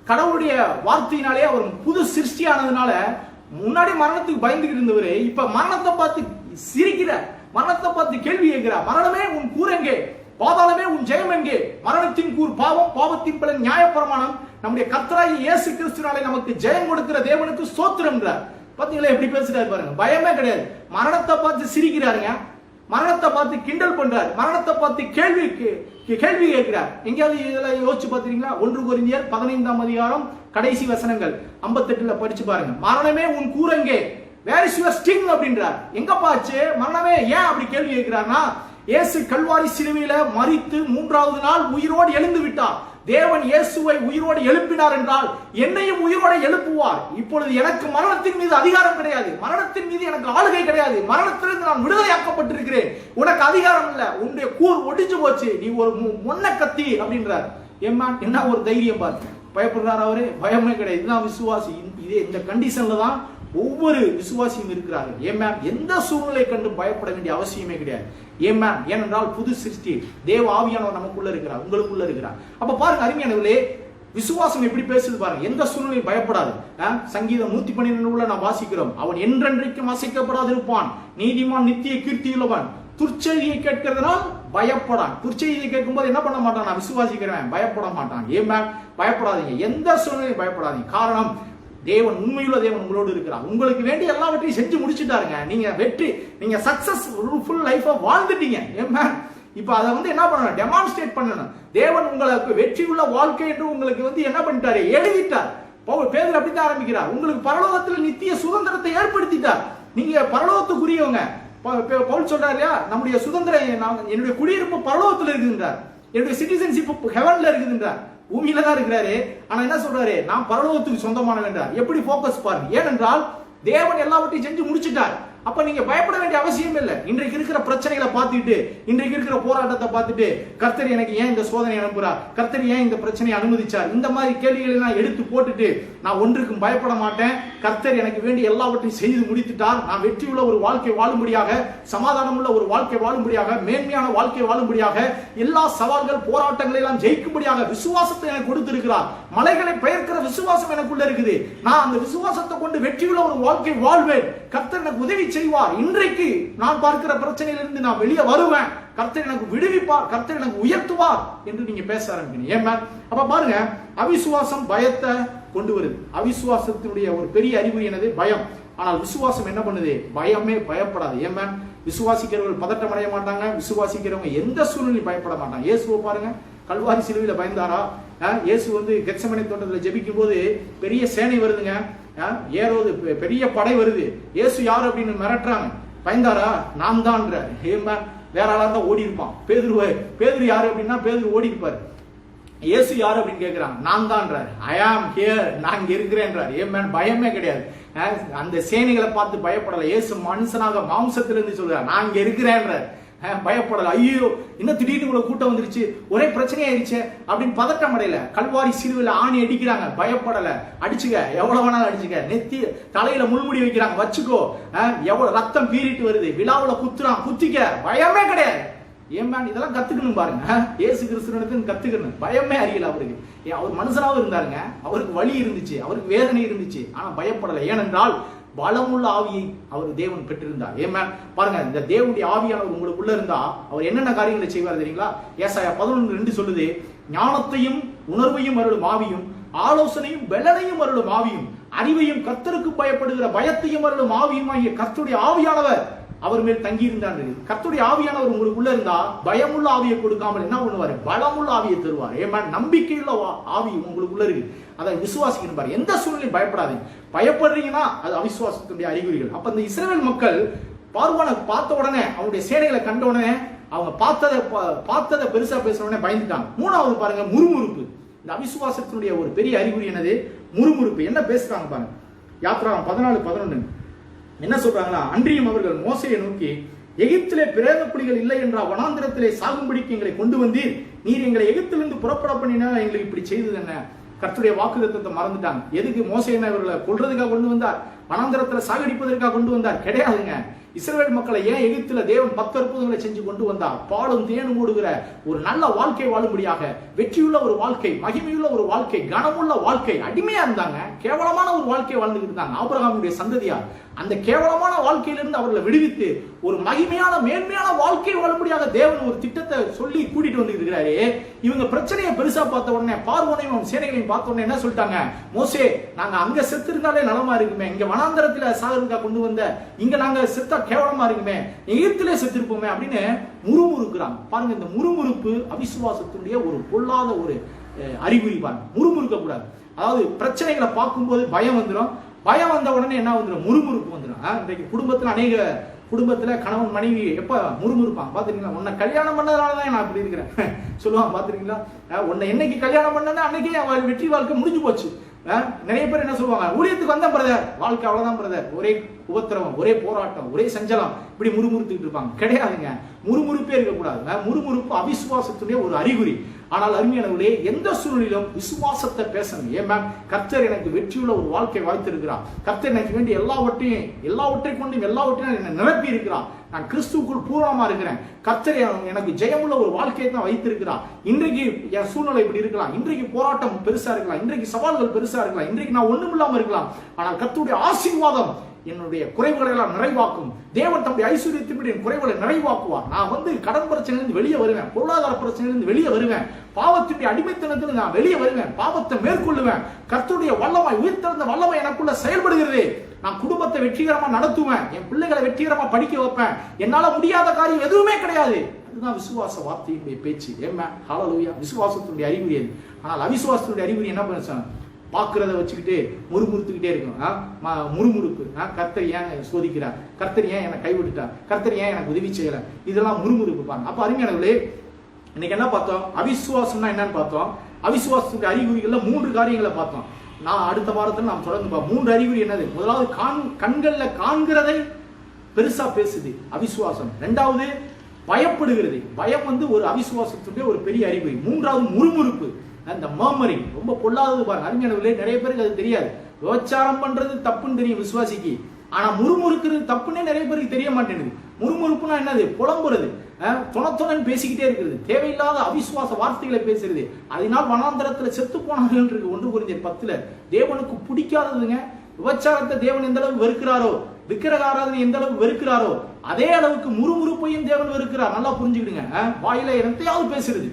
கடவுளுடைய வார்த்தையினாலே அவர் புது சிருஷ்டி ஆனதுனால, முன்னாடி மரணத்துக்கு பயந்துகிட்டு இருந்தவரு இப்ப மரணத்தை பார்த்து சிரிக்கிறார், மரணத்தை பார்த்து கேள்வி கேட்கிறார். மரணமே உன் கூர் எங்கே, பாதாளமே உன் ஜெயம் எங்கே? மரணத்தின் கூர் பாவம், பாவத்தின் பலன் நியாயப்பிரமாணம். நம்முடைய கர்த்தராகிய இயேசு கிறிஸ்துவினாலே நமக்கு ஜெயம் கொடுக்கிற தேவனுக்கு ஸ்தோத்திரம் என்றார். பாத்தீங்களா எப்படி பேசுறாரு பாருங்க, பயமே கிடையாது. மரணத்தை பார்த்து சிரிக்கிறாருங்க, மரணத்தை பார்த்து கிண்டல் பண்றாரு, மரணத்தை பார்த்து கேள்வி கேட்கிறார். எங்கேயாவது இதெல்லாம் யோசிச்சு பாத்தீங்களா? 1 கொரிந்தியர் 15ஆம் அதிகாரம் கடைசி வசனங்கள் 58ல படிச்சு பாருங்க. மரணமே உன் கூரெங்கே, வேர் இஸ் யுவர் ஸ்டிங் அப்படின்றார். எங்க பாச்சு மரணமே? ஏன் அப்படி கேள்வி கேட்கிறார்னா, இயேசு கல்வாரி சிலுவையில மரித்து 3ஆவது நாள் உயிரோடு எழுந்து விட்டார். தேவன் இயேசுவை உயிரோடு எழுப்பினார் என்றால் என்னையும் உயிரோடு எழுப்புவார். இப்பொழுது எனக்கு மரணத்தின் மீது அதிகாரம் கிடையாது, மரணத்தின் மீது எனக்கு ஆளுகை கிடையாது, மரணத்திலிருந்து நான் விடுதலையாக்கப்பட்டிருக்கிறேன். உனக்கு அதிகாரம் இல்ல, உன்னுடைய கூர் ஒடிஞ்சு போச்சு, நீ ஒரு மொன்ன கத்தி அப்படின்றார். என்ன ஒரு தைரியம் பாரு, பயப்படுறாரு அவரு? பயமே கிடையாது. இதுதான் விசுவாசி. இதே இந்த கண்டிஷன்ல தான் ஒவ்வொரு விசுவாசியும் இருக்கிறார்கள். ஏமேன் எந்த சூழ்நிலை கண்டு பயப்பட வேண்டிய அவசியமே கிடையாது. ஏமேன் ஏனென்றால் புது சிருஷ்டி, தேவ ஆவியானவர் நமக்குள்ள இருக்கிறார், உங்களுக்குள்ள இருக்கிறார். அப்ப பாருங்க அருமையானவர்களே, விசுவாசம் எப்படி பேசுது பாருங்க, எந்த சூழ்நிலையும் பயப்படாது. சங்கீதம் 112 நான் வாசிக்கிறோம், அவன் என்றென்றைக்கும் அசைக்கப்படாது இருப்பான், நீதிமான் நித்திய கீர்த்தியுள்ளவன், துர்ச்செய்தியை கேட்கிறதுனால் பயப்படான். துர்ச்செய்தியை கேட்கும் போது என்ன பண்ண மாட்டான்? நான் விசுவாசிக்கிறேன், பயப்பட மாட்டான். ஏமேன் பயப்படாதீங்க, எந்த சூழ்நிலையும் பயப்படாதீங்க. காரணம், தேவன் உண்மையுள்ள தேவன் உங்களோடு இருக்கிறார். உங்களுக்கு வேண்டி எல்லாவற்றையும் செஞ்சு முடிச்சுட்டாருங்க. நீங்க வெற்றி, நீங்க சக்சஸ்ஃபுல் லைஃபா வாழ்ந்துட்டீங்க. இப்ப அதை என்ன பண்ணணும்? டெமான்ஸ்ட்ரேட் பண்ணணும். தேவன் உங்களுக்கு வெற்றி உள்ள வாழ்க்கை என்று உங்களுக்கு என்ன பண்ணிட்டாரு? எழுதிட்டார். பேதுரு அப்படித்தான் ஆரம்பிக்கிறார், உங்களுக்கு பரலோகத்தில் நித்திய சுதந்திரத்தை ஏற்படுத்திட்டார். நீங்க பரலோகத்துக்குரியவங்க. பவுல் சொல்றாரு இல்லையா, நம்முடைய சுதந்திரம், என்னுடைய குடியிருப்பு பரலோகத்தில் இருக்குன்றார், என்னுடைய சிட்டிசன்ஷிப் ஹெவன்ல இருக்குன்றார். பூமியில தான் இருக்கிறாரு, ஆனா என்ன சொல்றாரு? நான் பரலோகத்துக்கு சொந்தமானவன் என்றார். எப்படி போக்கஸ் பாருங்க. ஏனென்றால் தேவன் எல்லாவற்றையும் செஞ்சு முடிச்சுட்டார். அப்ப நீங்க பயப்பட வேண்டிய அவசியம் இல்லை. இன்றைக்கு இருக்கிற பிரச்சனைகளை பார்த்துட்டு, இன்றைக்கு இருக்கிற போராட்டத்தை பார்த்துட்டு, கர்த்தர் எனக்கு ஏன் இந்த சோதனை அனுப்புறார், கர்த்தர் ஏன் இந்த பிரச்சனையை அனுமதிச்சார், இந்த மாதிரி கேள்விகளை நான் எடுத்து போட்டுட்டு நான் ஒன்றுக்கும் பயப்பட மாட்டேன். கர்த்தர் எனக்கு வேண்டிய எல்லாவற்றையும் செய்து முடித்துட்டார். நான் வெற்றியுள்ள ஒரு வாழ்க்கை வாழும்படியாக, சமாதானம் உள்ள ஒரு வாழ்க்கை வாழும்படியாக, மேன்மையான வாழ்க்கை வாழும்படியாக, எல்லா சவால்கள் போராட்டங்களை எல்லாம் ஜெயிக்கும்படியாக விசுவாசத்தை எனக்கு கொடுத்திருக்கிறார். மலைகளை பெயர்க்கிற விசுவாசம் எனக்குள்ள இருக்குது. நான் அந்த விசுவாசத்தை கொண்டு வெற்றியுள்ள ஒரு வாழ்க்கை வாழ்வேன். கர்த்தர் எனக்கு உதவி செய்வார். இன்றைக்கு நான் பார்க்கிற பிரச்சனையிலிருந்து நான் வெளியே வருவேன். கர்த்தர் எனக்கு விடுவிப்பார், கர்த்தர் எனக்கு உயர்த்துவார் என்று நீங்க பேச ஆரம்பிக்கணும். ஏன்? அப்ப பாருங்க, அவிசுவாசம் பயத்தை கொண்டு வருது. அவிசுவாசத்தினுடைய ஒரு பெரிய அறிகுறி என்னது? பயம். ஆனால் விசுவாசம் என்ன பண்ணுது? பயமே பயப்படாது. ஏன்? விசுவாசிக்கிறவர்கள் பதட்டம் அடைய மாட்டாங்க. விசுவாசிக்கிறவங்க எந்த சூழ்நிலையும் பயப்பட மாட்டாங்க. இயேசுவை பாருங்க, கல்வாரி சிலுவையில பயந்தாரா? இயேசு தோட்டமனை தோட்டத்தில் ஜெபிக்கும் போது பெரிய சேனை வருதுங்க, ஏரோது பெரிய படை வருது. இயேசு யாரு அப்படின்னு மிரட்டுறாங்க. பயந்தாரா? நான் தான். வேற ஆளா தான் ஓடி இருப்பான். பேதுரு யாரு அப்படின்னா பேதுரு ஓடி இருப்பாரு. இயேசு யாரு அப்படின்னு கேட்கிறாங்க. நான் தான். ஐ ஆம் ஹியர், நான் இங்க இருக்கிறேன்றார். ஏன்? பயமே கிடையாது. அந்த சேனைகளை பார்த்து பயப்படல. இயேசு மனுஷனாக மாம்சத்திலிருந்து சொல்றார், நான் இங்க இருக்கிறேன்றார். பயப்படல. ஐயோ, இன்னும் திடீர்னு இவ்வளவு கூட்டம் வந்துருச்சு, ஒரே பிரச்சனையாயிருச்சு அப்படின்னு பதட்டம் அடையல. கல்வாரி சிலுவையில ஆணி அடிக்கிறாங்க, பயப்படல. அடிச்சுக்க, எவ்வளவு வேணாலும் அடிச்சுக்க. நெத்தி தலையில முள்முடி வைக்கிறாங்க, வச்சுக்கோ. எவ்வளவு ரத்தம் பீறிட்டு வருது, விழாவுல குத்துறான், குத்திக்க, பயமே கிடையாது. ஏன்? இதெல்லாம் கத்துக்கணும் பாருங்க. இயேசு கிறிஸ்துவிடத்துல கத்துக்கணும். பயமே அறியல அவருக்கு. அவர் மனுஷனாவும் இருந்தாருங்க, அவருக்கு வலி இருந்துச்சு, அவருக்கு வேதனை இருந்துச்சு, ஆனா பயப்படல. ஏனென்றால் பலமுள்ள ஆவியை அவர் தேவன் பெற்றிருந்தார். ஏன்? பாருங்க, இந்த தேவனுடைய ஆவியானவர் உங்களுக்குள்ள இருந்தா அவர் என்னென்ன காரியங்களை செய்வார் தெரியுங்களா? ஏசாயா 11:2 சொல்லுது, ஞானத்தையும் உணர்வையும் அருளும் ஆவியும், ஆலோசனையும் பெலனையும் அருளும் ஆவியும், அறிவையும் கர்த்தருக்கு பயப்படுகிற பயத்தையும் அருளும் ஆவியும் ஆகிய கர்த்தருடைய ஆவியானவர் அவர் மேல் தங்கி இருந்தார். கர்த்தருடைய ஆவியானவர் உங்களுக்குள்ள இருந்தா பயமுள்ள ஆவியை கொடுக்காமல் என்ன பண்ணுவாரு? பலமுள்ள ஆவியை தருவார். ஏமா? நம்பிக்கையுள்ள ஆவி உங்களுக்குள்ள இருக்கு. அதை விசுவாசிக்கணும் பாரு. எந்த சூழ்நிலையும் பயப்படாதீங்க. பயப்படுறீங்கன்னா அது அவிசுவாசத்துடைய அறிகுறிகள். அப்ப இந்த இஸ்ரவேல் மக்கள் பார்வோனை பார்த்த உடனே, அவனுடைய சேனைகளை கண்ட உடனே, அவங்க பார்த்ததை பெருசா பேசுற உடனே பயந்துட்டாங்க. மூணாவது பாருங்க, முறுமுறுப்பு. இந்த அவிசுவாசத்தினுடைய ஒரு பெரிய அறிகுறி என்னது? முறுமுறுப்பு. என்ன பேசுறாங்க பாருங்க. யாத்ராகமம் 14:11 என்ன சொல்றாங்களா? அன்றியும் அவர்கள் மோசையை நோக்கி, எகிப்திலே பிரேத புலிகள் இல்லை என்ற வனாந்திரத்திலே சாகும்படிக்கு எங்களை கொண்டு வந்தீர். நீர் எங்களை எகிப்திலிருந்து புறப்பட பண்ணினா எங்களுக்கு இப்படி செய்தது என்ன? கர்த்தருடைய வாக்குத்தத்தத்தை மறந்துட்டாங்க. எதுக்கு மோசே இவர்களை கொல்றதுக்காக கொண்டு வந்தார்? வனாந்திரத்துல சாகடிப்பதற்காக கொண்டு வந்தார்? கிடையாதுங்க. இஸ்ரவேல் மக்களை ஏன் எகிப்துல தேவன் 10 அற்புதங்களை செஞ்சு கொண்டு வந்தார்? பாலும் தேனும் ஓடுகிற ஒரு நல்ல வாழ்க்கை வாழும்படியாக, வெற்றியுள்ள ஒரு வாழ்க்கை, மகிமையுள்ள ஒரு வாழ்க்கை, கனமுள்ள வாழ்க்கை. அடிமையா இருந்தாங்க, கேவலமான ஒரு வாழ்க்கை வாழ்ந்துகிட்டு இருந்தாங்க. ஆபிரகாமுடைய சந்ததியார் அந்த கேவலமான வாழ்க்கையிலிருந்து அவர்களை விடுவித்து ஒரு மகிமையான மேன்மையான வாழ்க்கை வாழும்படியாக தேவன் ஒரு திட்டத்தை சொல்லி கூட்டிட்டு வந்து இருக்கிறாரு. இவங்க பிரச்சனையை பெருசா பார்த்த உடனே, பார்வோனையும் சேனைகளையும் பார்த்த உடனே என்ன சொல்லிட்டாங்க? மோசே, நாங்க அங்க செத்து இருந்தாலே நலமா இருக்குமே, இங்க வனாந்தரத்துல சாகருக்கா கொண்டு வந்த, இங்க நாங்க செத்தா கேவலமா இருக்குமே, எகிப்திலே செத்திருப்போமே அப்படின்னு முறுமுறுக்கிறாங்க. பாருங்க, இந்த முறுமுறுப்பு அவிசுவாசத்தினுடைய ஒரு பொல்லாத ஒரு அறிகுறி. பாருங்க, முறுமுறுக்க கூடாது. அதாவது பிரச்சனைகளை பார்க்கும்போது பயம் வந்துடும். பயம் வந்த உடனே என்ன வந்துடும்? முறுமுறுப்பு வந்துடும். இன்றைக்கு குடும்பத்துல அநேக குடும்பத்துல கணவன் மனைவி எப்ப முறுமுறுப்பான் பாத்துறீங்களா? உன்னை கல்யாணம் பண்ணதுனாலதான் நான் அப்படி இருக்கிறேன் சொல்லுவான் பாத்துறீங்களா? உன்னை என்னைக்கு கல்யாணம் பண்ணா அன்னைக்கே அவள் வெற்றி வாழ்க்கை முடிஞ்சு போச்சு. நிறைய பேர் என்ன சொல்லுவாங்க? ஊழியத்துக்கு வந்த பிரதர், வாழ்க்கை அவ்வளவுதான் பிரதர், ஒரே உபத்திரவம், ஒரே போராட்டம், ஒரே சஞ்சலம், இப்படி முறுமுறுத்துக்கிட்டு இருப்பாங்க. கிடையாதுங்க, முறுமுறுப்பே இருக்கக்கூடாது. முறுமுறுப்பு அவிசுவாசத்துடைய ஒரு அறிகுறி. ஆனால் அருமையானவர்களே, எந்த சூழ்நிலையிலும் விசுவாசத்தை பேசணும். ஏன்? கர்த்தர் எனக்கு வெற்றியுள்ள ஒரு வாழ்க்கை வாய்த்திருக்கிறார். கர்த்தர் எனக்கு வேண்டிய எல்லாவற்றை கொண்டும் எல்லாவற்றையும் என்னை நிரப்பி இருக்கிறார். நான் கிறிஸ்துவுக்குள் பூரணமா இருக்கிறேன். கர்த்தர் எனக்கு ஜெயமுள்ள ஒரு வாழ்க்கையை தான் வைத்திருக்கிறார். இன்றைக்கு என் சூழ்நிலை இப்படி இருக்கலாம், இன்றைக்கு போராட்டம் பெருசா இருக்கலாம், இன்றைக்கு சவால்கள் பெருசா இருக்கலாம், இன்றைக்கு நான் ஒண்ணும் இல்லாம இருக்கலாம். ஆனால் கர்த்தருடைய ஆசீர்வாதம் என்னுடைய குறைவுகளை எல்லாம் நிறைவாக்கும். தேவன் தம்முடைய ஐஸ்வர்யத்தின்படி என் குறைவுகளை நிறைவாக்குவார். நான் கடன் பிரச்சனையிலிருந்து வெளியே வருவேன், பொருளாதார பிரச்சனையிலிருந்து வெளியே வருவேன், பாவத்தினுடைய அடிமைத்தனத்தில் நான் வெளியே வருவேன், பாவத்தை மேற்கொள்ளுவேன். கர்த்தருடைய வல்லமை, உயிர்த்தெழுந்த வல்லமை எனக்குள்ள செயல்படுகிறது. நான் குடும்பத்தை வெற்றிகரமா நடத்துவேன், என் பிள்ளைகளை வெற்றிகரமா படிக்க வைப்பேன். என்னால முடியாத காரியம் எதுவுமே கிடையாது. அதுதான் விசுவாச வார்த்தையினுடைய பேச்சு. ஏம்மா, ஹல்லேலூயா. விசுவாசத்தினுடைய அறிகுறி அது. ஆனால் அவிசுவாசத்தினுடைய அறிகுறி என்ன பண்ண? பாக்குறத வச்சுக்கிட்டு முறுமுறுத்துக்கிட்டே இருக்கும். முறுமுறுப்பு. கர்த்தர் ஏன் சோதிக்கிறார்? கர்த்தர் ஏன் என்னை கைவிட்டுட்டார்? கர்த்தர் ஏன் எனக்கு உதவி செய்யல? இதெல்லாம் முறுமுறுப்பு பாருங்க. அப்ப அருமையானவர்களே, இன்னைக்கு என்ன பார்த்தோம்? அவிசுவாசம்னா என்னன்னு பார்த்தோம். அவிசுவாசத்துடைய அறிகுறிகள்ல 3 காரியங்களை பார்த்தோம். நான் அடுத்த வாரத்தில் நாம் தொடர்ந்து பார்ப்போம். 3 அறிகுறி என்னது? முதலாவது, கண்கள்ல காண்கிறதை பெருசா பேசுது அவிசுவாசம். இரண்டாவது பயப்படுகிறது. பயம் வந்து ஒரு அவிசுவாசத்துடைய ஒரு பெரிய அறிகுறி. மூன்றாவது முறுமுறுப்பு, அந்த மர்மரிங், ரொம்ப பொல்லாதது பாருங்க. அருமையானவர்களே, நிறைய பேருக்கு அது தெரியாது. விபச்சாரம் பண்றது தப்புன்னு தெரியும் விசுவாசிக்கு, ஆனா முறுமுறுக்கிறது தப்புன்னே நிறைய பேருக்கு தெரிய மாட்டேங்குது. முறுமுறுப்புனா என்னது? புலம்புறது, துணத்துணன் பேசிக்கிட்டே இருக்கிறது, தேவையில்லாத அவிசுவாச வார்த்தைகளை பேசுறது. அதனால் வனாந்தரத்துல செத்து போனார்கள் இருக்கு 1 கொரிந்தியர் 10. தேவனுக்கு பிடிக்காததுங்க. விபச்சாரத்தை தேவன் எந்த அளவுக்கு வெறுக்கிறாரோ, விக்கிரக ஆராதனை எந்த அளவுக்கு வெறுக்கிறாரோ, அதே அளவுக்கு முறுமுறுப்பையும் தேவன் வெறுக்கிறார். நல்லா புரிஞ்சுக்கிடுங்க. வாயில என்னத்தையாவது பேசுறது,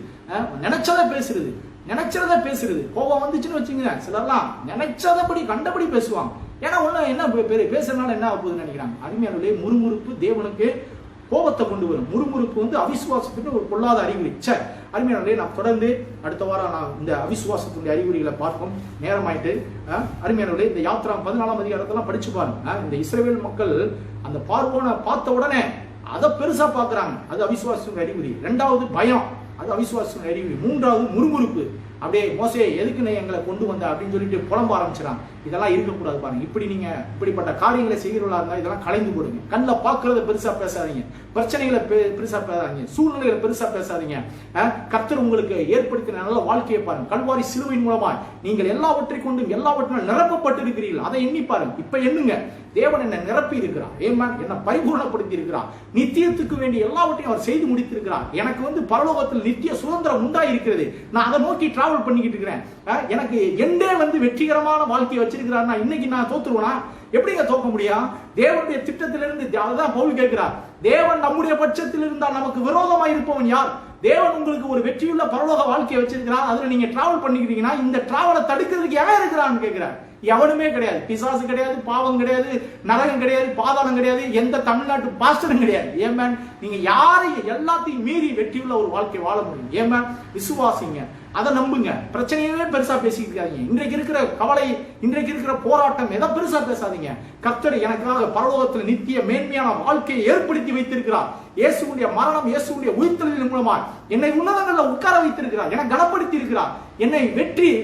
நினைச்சதை பேசுறது, நினைச்சதை பேசுறது. கோபம் வந்துச்சுன்னு வச்சுங்க, சிலர்லாம் நினைச்சதபடி கண்டபடி பேசுவாங்க. ஏன்னா ஒண்ணு என்ன பேசுறதுனால என்ன ஆகுதுன்னு நினைக்கிறாங்க. அருமையானவர்களே, முறுமுறுப்பு தேவனுக்கு கோபத்தை கொண்டு வரும். முறுமுறுப்பு வந்து அவிசுவாசத்துக்கு ஒரு பொல்லாத அறிகுறி. அருமையானவர்களே, நான் தொடர்ந்து அடுத்த வாரம் நான் இந்த அவிசுவாசத்துடைய அறிகுறிகளை பார்ப்போம். நேரமாயிட்டு. அருமையானவர்களே, இந்த யாத்ரா 14ஆம் அதிகாரத்தெல்லாம் படிச்சு பாருங்க. இந்த இஸ்ரவேல் மக்கள் அந்த பார்வோனை பார்த்த உடனே அதை பெருசா பாக்குறாங்க, அது அவிசுவாசத்துடைய அறிகுறி. இரண்டாவது பயம், அது அவிசுவாசத்துடைய அறிகுறி. மூன்றாவது முறுமுறுப்பு, அப்படியே மோசே எதுக்கு நீ எங்களை கொண்டு வந்த அப்படின்னு சொல்லிட்டு புலம்ப ஆரம்பிச்சிடாங்க. இதெல்லாம் இருக்கக்கூடாது பாருங்க. இப்படி நீங்க இப்படிப்பட்ட காரியங்களை செய்கிறவர்களா இருந்தா இதெல்லாம் கலைந்து போடுங்க. கண்ணில் பார்க்கறத பெருசா பேசாதீங்க, பிரச்சனைகளை பெருசா பேசாதீங்க, சூழ்நிலைகளை பெருசா பேசாதீங்க. கர்த்தர் உங்களுக்கு ஏற்படுத்தின நல்ல வாழ்க்கையை பாருங்க. கல்வாரி சிலுவையின் மூலமா நீங்கள் எல்லாவற்றை கொண்டும் எல்லாவற்றையும் நிரப்பப்பட்டு இருக்கிறீர்கள். அதை எண்ணி பாருங்க. இப்ப எண்ணுங்க, தேவன் என்ன நிரப்பி இருக்கிறார், என்ன பரிபூர்ணப்படுத்தி இருக்கிறார், நித்தியத்துக்கு வேண்டிய எல்லாவற்றையும் அவர் செய்து முடித்திருக்கிறார். எனக்கு வந்து பரலோகத்தில் நித்திய சுதந்திரம் உண்டாயிருக்கிறது. நான் அதை நோக்கி டிராவல் பண்ணிக்கிட்டு இருக்கிறேன். எனக்கு எண்டே வந்து வெற்றிகரமான வாழ்க்கையை வச்சிருக்கிறார். இன்னைக்கு நான் தோத்துருவேனா? எப்படிங்க தோக்க முடியும்? தேவனுடைய திட்டத்திலிருந்து, அதுதான் பவுல் கேட்கிறார், தேவன் நம்முடைய பட்சத்தில் இருந்தால் நமக்கு விரோதமா இருப்பவன் யார்? தேவன் உங்களுக்கு ஒரு வெற்றியுள்ள பரலோக வாழ்க்கையை வச்சிருக்கிறார். அதுல நீங்க டிராவல் பண்ணிக்கிறீங்கன்னா இந்த டிராவலை தடுக்கிறதுக்கு எவன் இருக்கிறான்னு கேட்கிறார். எவனுமே கிடையாது. பிசாசு கிடையாது, பாவம் கிடையாது, நரகம் கிடையாது, பாதாளம் கிடையாது, எந்த தமிழ்நாட்டு பாஸ்டரும் கிடையாது. ஏமேன், நீங்க யாரையும் எல்லாத்தையும் மீறி வெற்றியுள்ள ஒரு வாழ்க்கை வாழ முடியும். ஏமேன், விசுவாசிங்க, அதை நம்புங்க. பிரச்சனையவே பெருசா பேசிக்காதீங்க. இன்றைக்கு இருக்கிற கவலை, இன்றைக்கு இருக்கிற போராட்டம் எதை பெருசா பேசாதீங்க. கர்த்தர் எனக்காக பரலோகத்தில் நித்திய மேன்மையான வாழ்க்கையை ஏற்படுத்தி வைத்திருக்கிறார். இயேசுவுடைய மரணம், இயேசுவுடைய உயிர்த்தெழுதலின் மூலமா என்னை உன்னதங்களில் உட்கார வைத்திருக்கிறார், என்னை கனப்படுத்தி இருக்கிறார், என்னை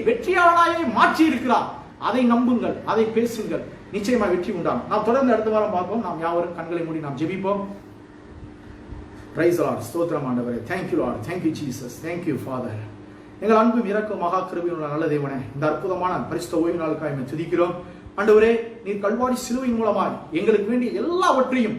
வெற்றியாளனாயே மாற்றி இருக்கிறார். அதை நம்புங்கள், அதை பேசுங்கள், நிச்சயமா வெற்றி உண்டாகும். நாம் தொடர்ந்து அடுத்த வாரம் பார்ப்போம். நாம் யாவரும் கண்களை மூடி நாம் ஜெபிப்போம். Praise the Lord. ஸ்தோத்திரம் ஆண்டவரே. Thank you Lord. Thank you Jesus. Thank you Father. எங்கள் அன்பும் இரக்கம் மகா கிருபையுள்ள நல்ல தேவனே, இந்த அற்புதமான பரிசுத்த ஓய்வு நாளுக்காக துதிக்கிறோம். ஆண்டவரே, நீர் கல்வாரி சிலுவையின் மூலமாய் எங்களுக்கு வேண்டிய எல்லாவற்றையும்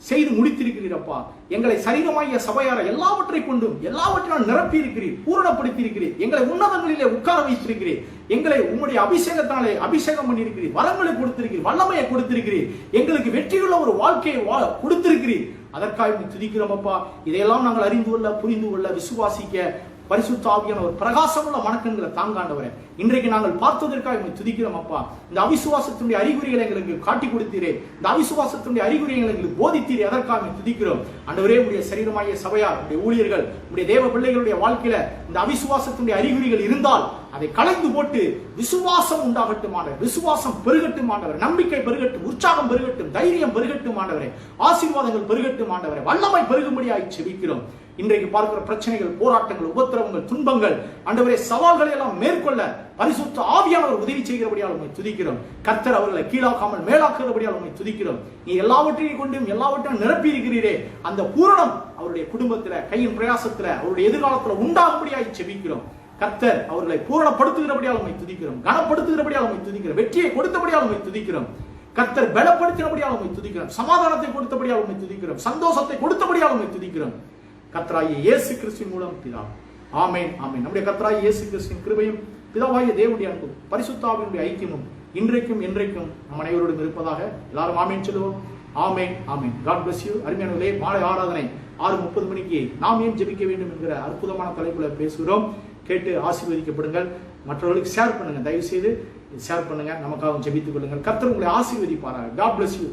செய்து முடித்திருக்கிறீரப்பா. எங்களை சரீரமாகிய சபையார எல்லாவற்றை கொண்டும் எல்லாவற்றையும் நிரப்பி இருக்கிறீர், பூரணப்படுத்தி இருக்கிறீர். எங்களை உன்னதங்களிலே உட்கார வைத்திருக்கிறீர். எங்களை உம்முடைய அபிஷேகத்தாலே அபிஷேகம் பண்ணியிருக்கிறீர். வரங்களை கொடுத்திருக்கிறீர், வல்லமையை கொடுத்திருக்கிறீர். எங்களுக்கு வெற்றியுள்ள ஒரு வாழ்க்கையை கொடுத்திருக்கிறீர். அதற்காக துதிக்கிறோம் அப்பா. இதையெல்லாம் நாங்கள் அறிந்து கொள்ள, புரிந்து கொள்ள, விசுவாசிக்க பரிசுத்த ஆவியான ஒரு பிரகாசமுள்ள மனக்கண்களை தாங்காண்டவரே, இன்றைக்கு நாங்கள் பார்த்ததற்காக உம்மை துதிக்கிறோம் அப்பா. இந்த அவிசுவாசத்தினுடைய அறிகுறிகளை எங்களுக்கு காட்டி கொடுத்தீரே, இந்த அவிசுவாசத்தினுடைய அறிகுறிகளை எங்களுக்கு போதித்தீரே, அதற்காக துதிக்கிறோம். ஆண்டவரே, உடைய சரீரமாகிய சபையார், உடைய ஊழியர்கள், உடைய தேவ பிள்ளைகளுடைய வாழ்க்கையில இந்த அவிசுவாசத்தினுடைய அறிகுறிகள் இருந்தால் அதை கலைந்து போட்டு விசுவாசம் உண்டாகட்டுமானவர், விசுவாசம் பெருகட்டுமானவர், நம்பிக்கை பெருகட்டும், உற்சாகம் பெருகட்டும், தைரியம் பெருகட்டுமானவரே, ஆசீர்வாதங்கள் பெருகட்டுமானவரே, வல்லமை பெருகும்படியாய் செபிக்கிறோம். இன்றைக்கு பார்க்கிற பிரச்சனைகள், போராட்டங்கள், உபத்திரவங்கள், துன்பங்கள், ஆண்டவரே, சவால்களை எல்லாம் மேற்கொள்ள பரிசுத்த ஆவியானவர் உதவி செய்கிறபடியால் உம்மை துதிக்கிறோம். கர்த்தர் அவர்களை கீழாக்காமல் மேலாக்குகிறபடியால் உம்மை துதிக்கிறோம். நீ எல்லாவற்றையும் கொண்டும் எல்லாவற்றையும் நிரப்பி இருக்கிறீரே, அந்த பூரணம் அவருடைய குடும்பத்துல, கையின் பிரயாசத்துல, அவருடைய எதிர்காலத்துல உண்டாகும்படியாய் செபிக்கிறோம். கர்த்தர் அவர்களை பூரணப்படுத்துகிறபடியால் உம்மை துதிக்கிறோம், கனப்படுத்துகிறபடியால் உம்மை துதிக்கிறோம், வெற்றியை கொடுத்தபடியால் உம்மை துதிக்கிறோம். கர்த்தர் பலப்படுத்தினபடியால் உம்மை துதிக்கிறோம், சமாதானத்தை கொடுத்தபடியால் உம்மை துதிக்கிறோம், சந்தோஷத்தை கொடுத்தபடியால் உம்மை துதிக்கிறோம். கர்த்தராகிய இயேசு கிறிஸ்துவின் மூலம் பிதா. ஆமென், ஆமென். நம்முடைய கர்த்தராகிய இயேசு கிறிஸ்துவின் கிருபையும் பிதாவாகிய தேவனுடைய அன்பும் பரிசுத்த ஆவியினுடைய ஐக்கியமும் இன்றைக்கும் என்றைக்கும் நம் அனைவரோடும் இருப்பதாக. எல்லாரும் ஆமென் சொல்லுவோம். Amen, amen. God bless you. அருமையானவர்களே, மாலை ஆராதனை 6:30 மணிக்கு நாம் ஏன் ஜெபிக்க வேண்டும் என்கிற அற்புதமான தலைப்புல பேசுகிறோம். கேட்டு ஆசீர்வதிக்கப்படுங்கள். மற்றவர்களுக்கு ஷேர் பண்ணுங்க, தயவு செய்து ஷேர் பண்ணுங்க. நமக்காக ஜெபித்துக் கொள்ளுங்கள். கர்த்தர் உங்களை ஆசீர்வதிப்பாராக. God bless you.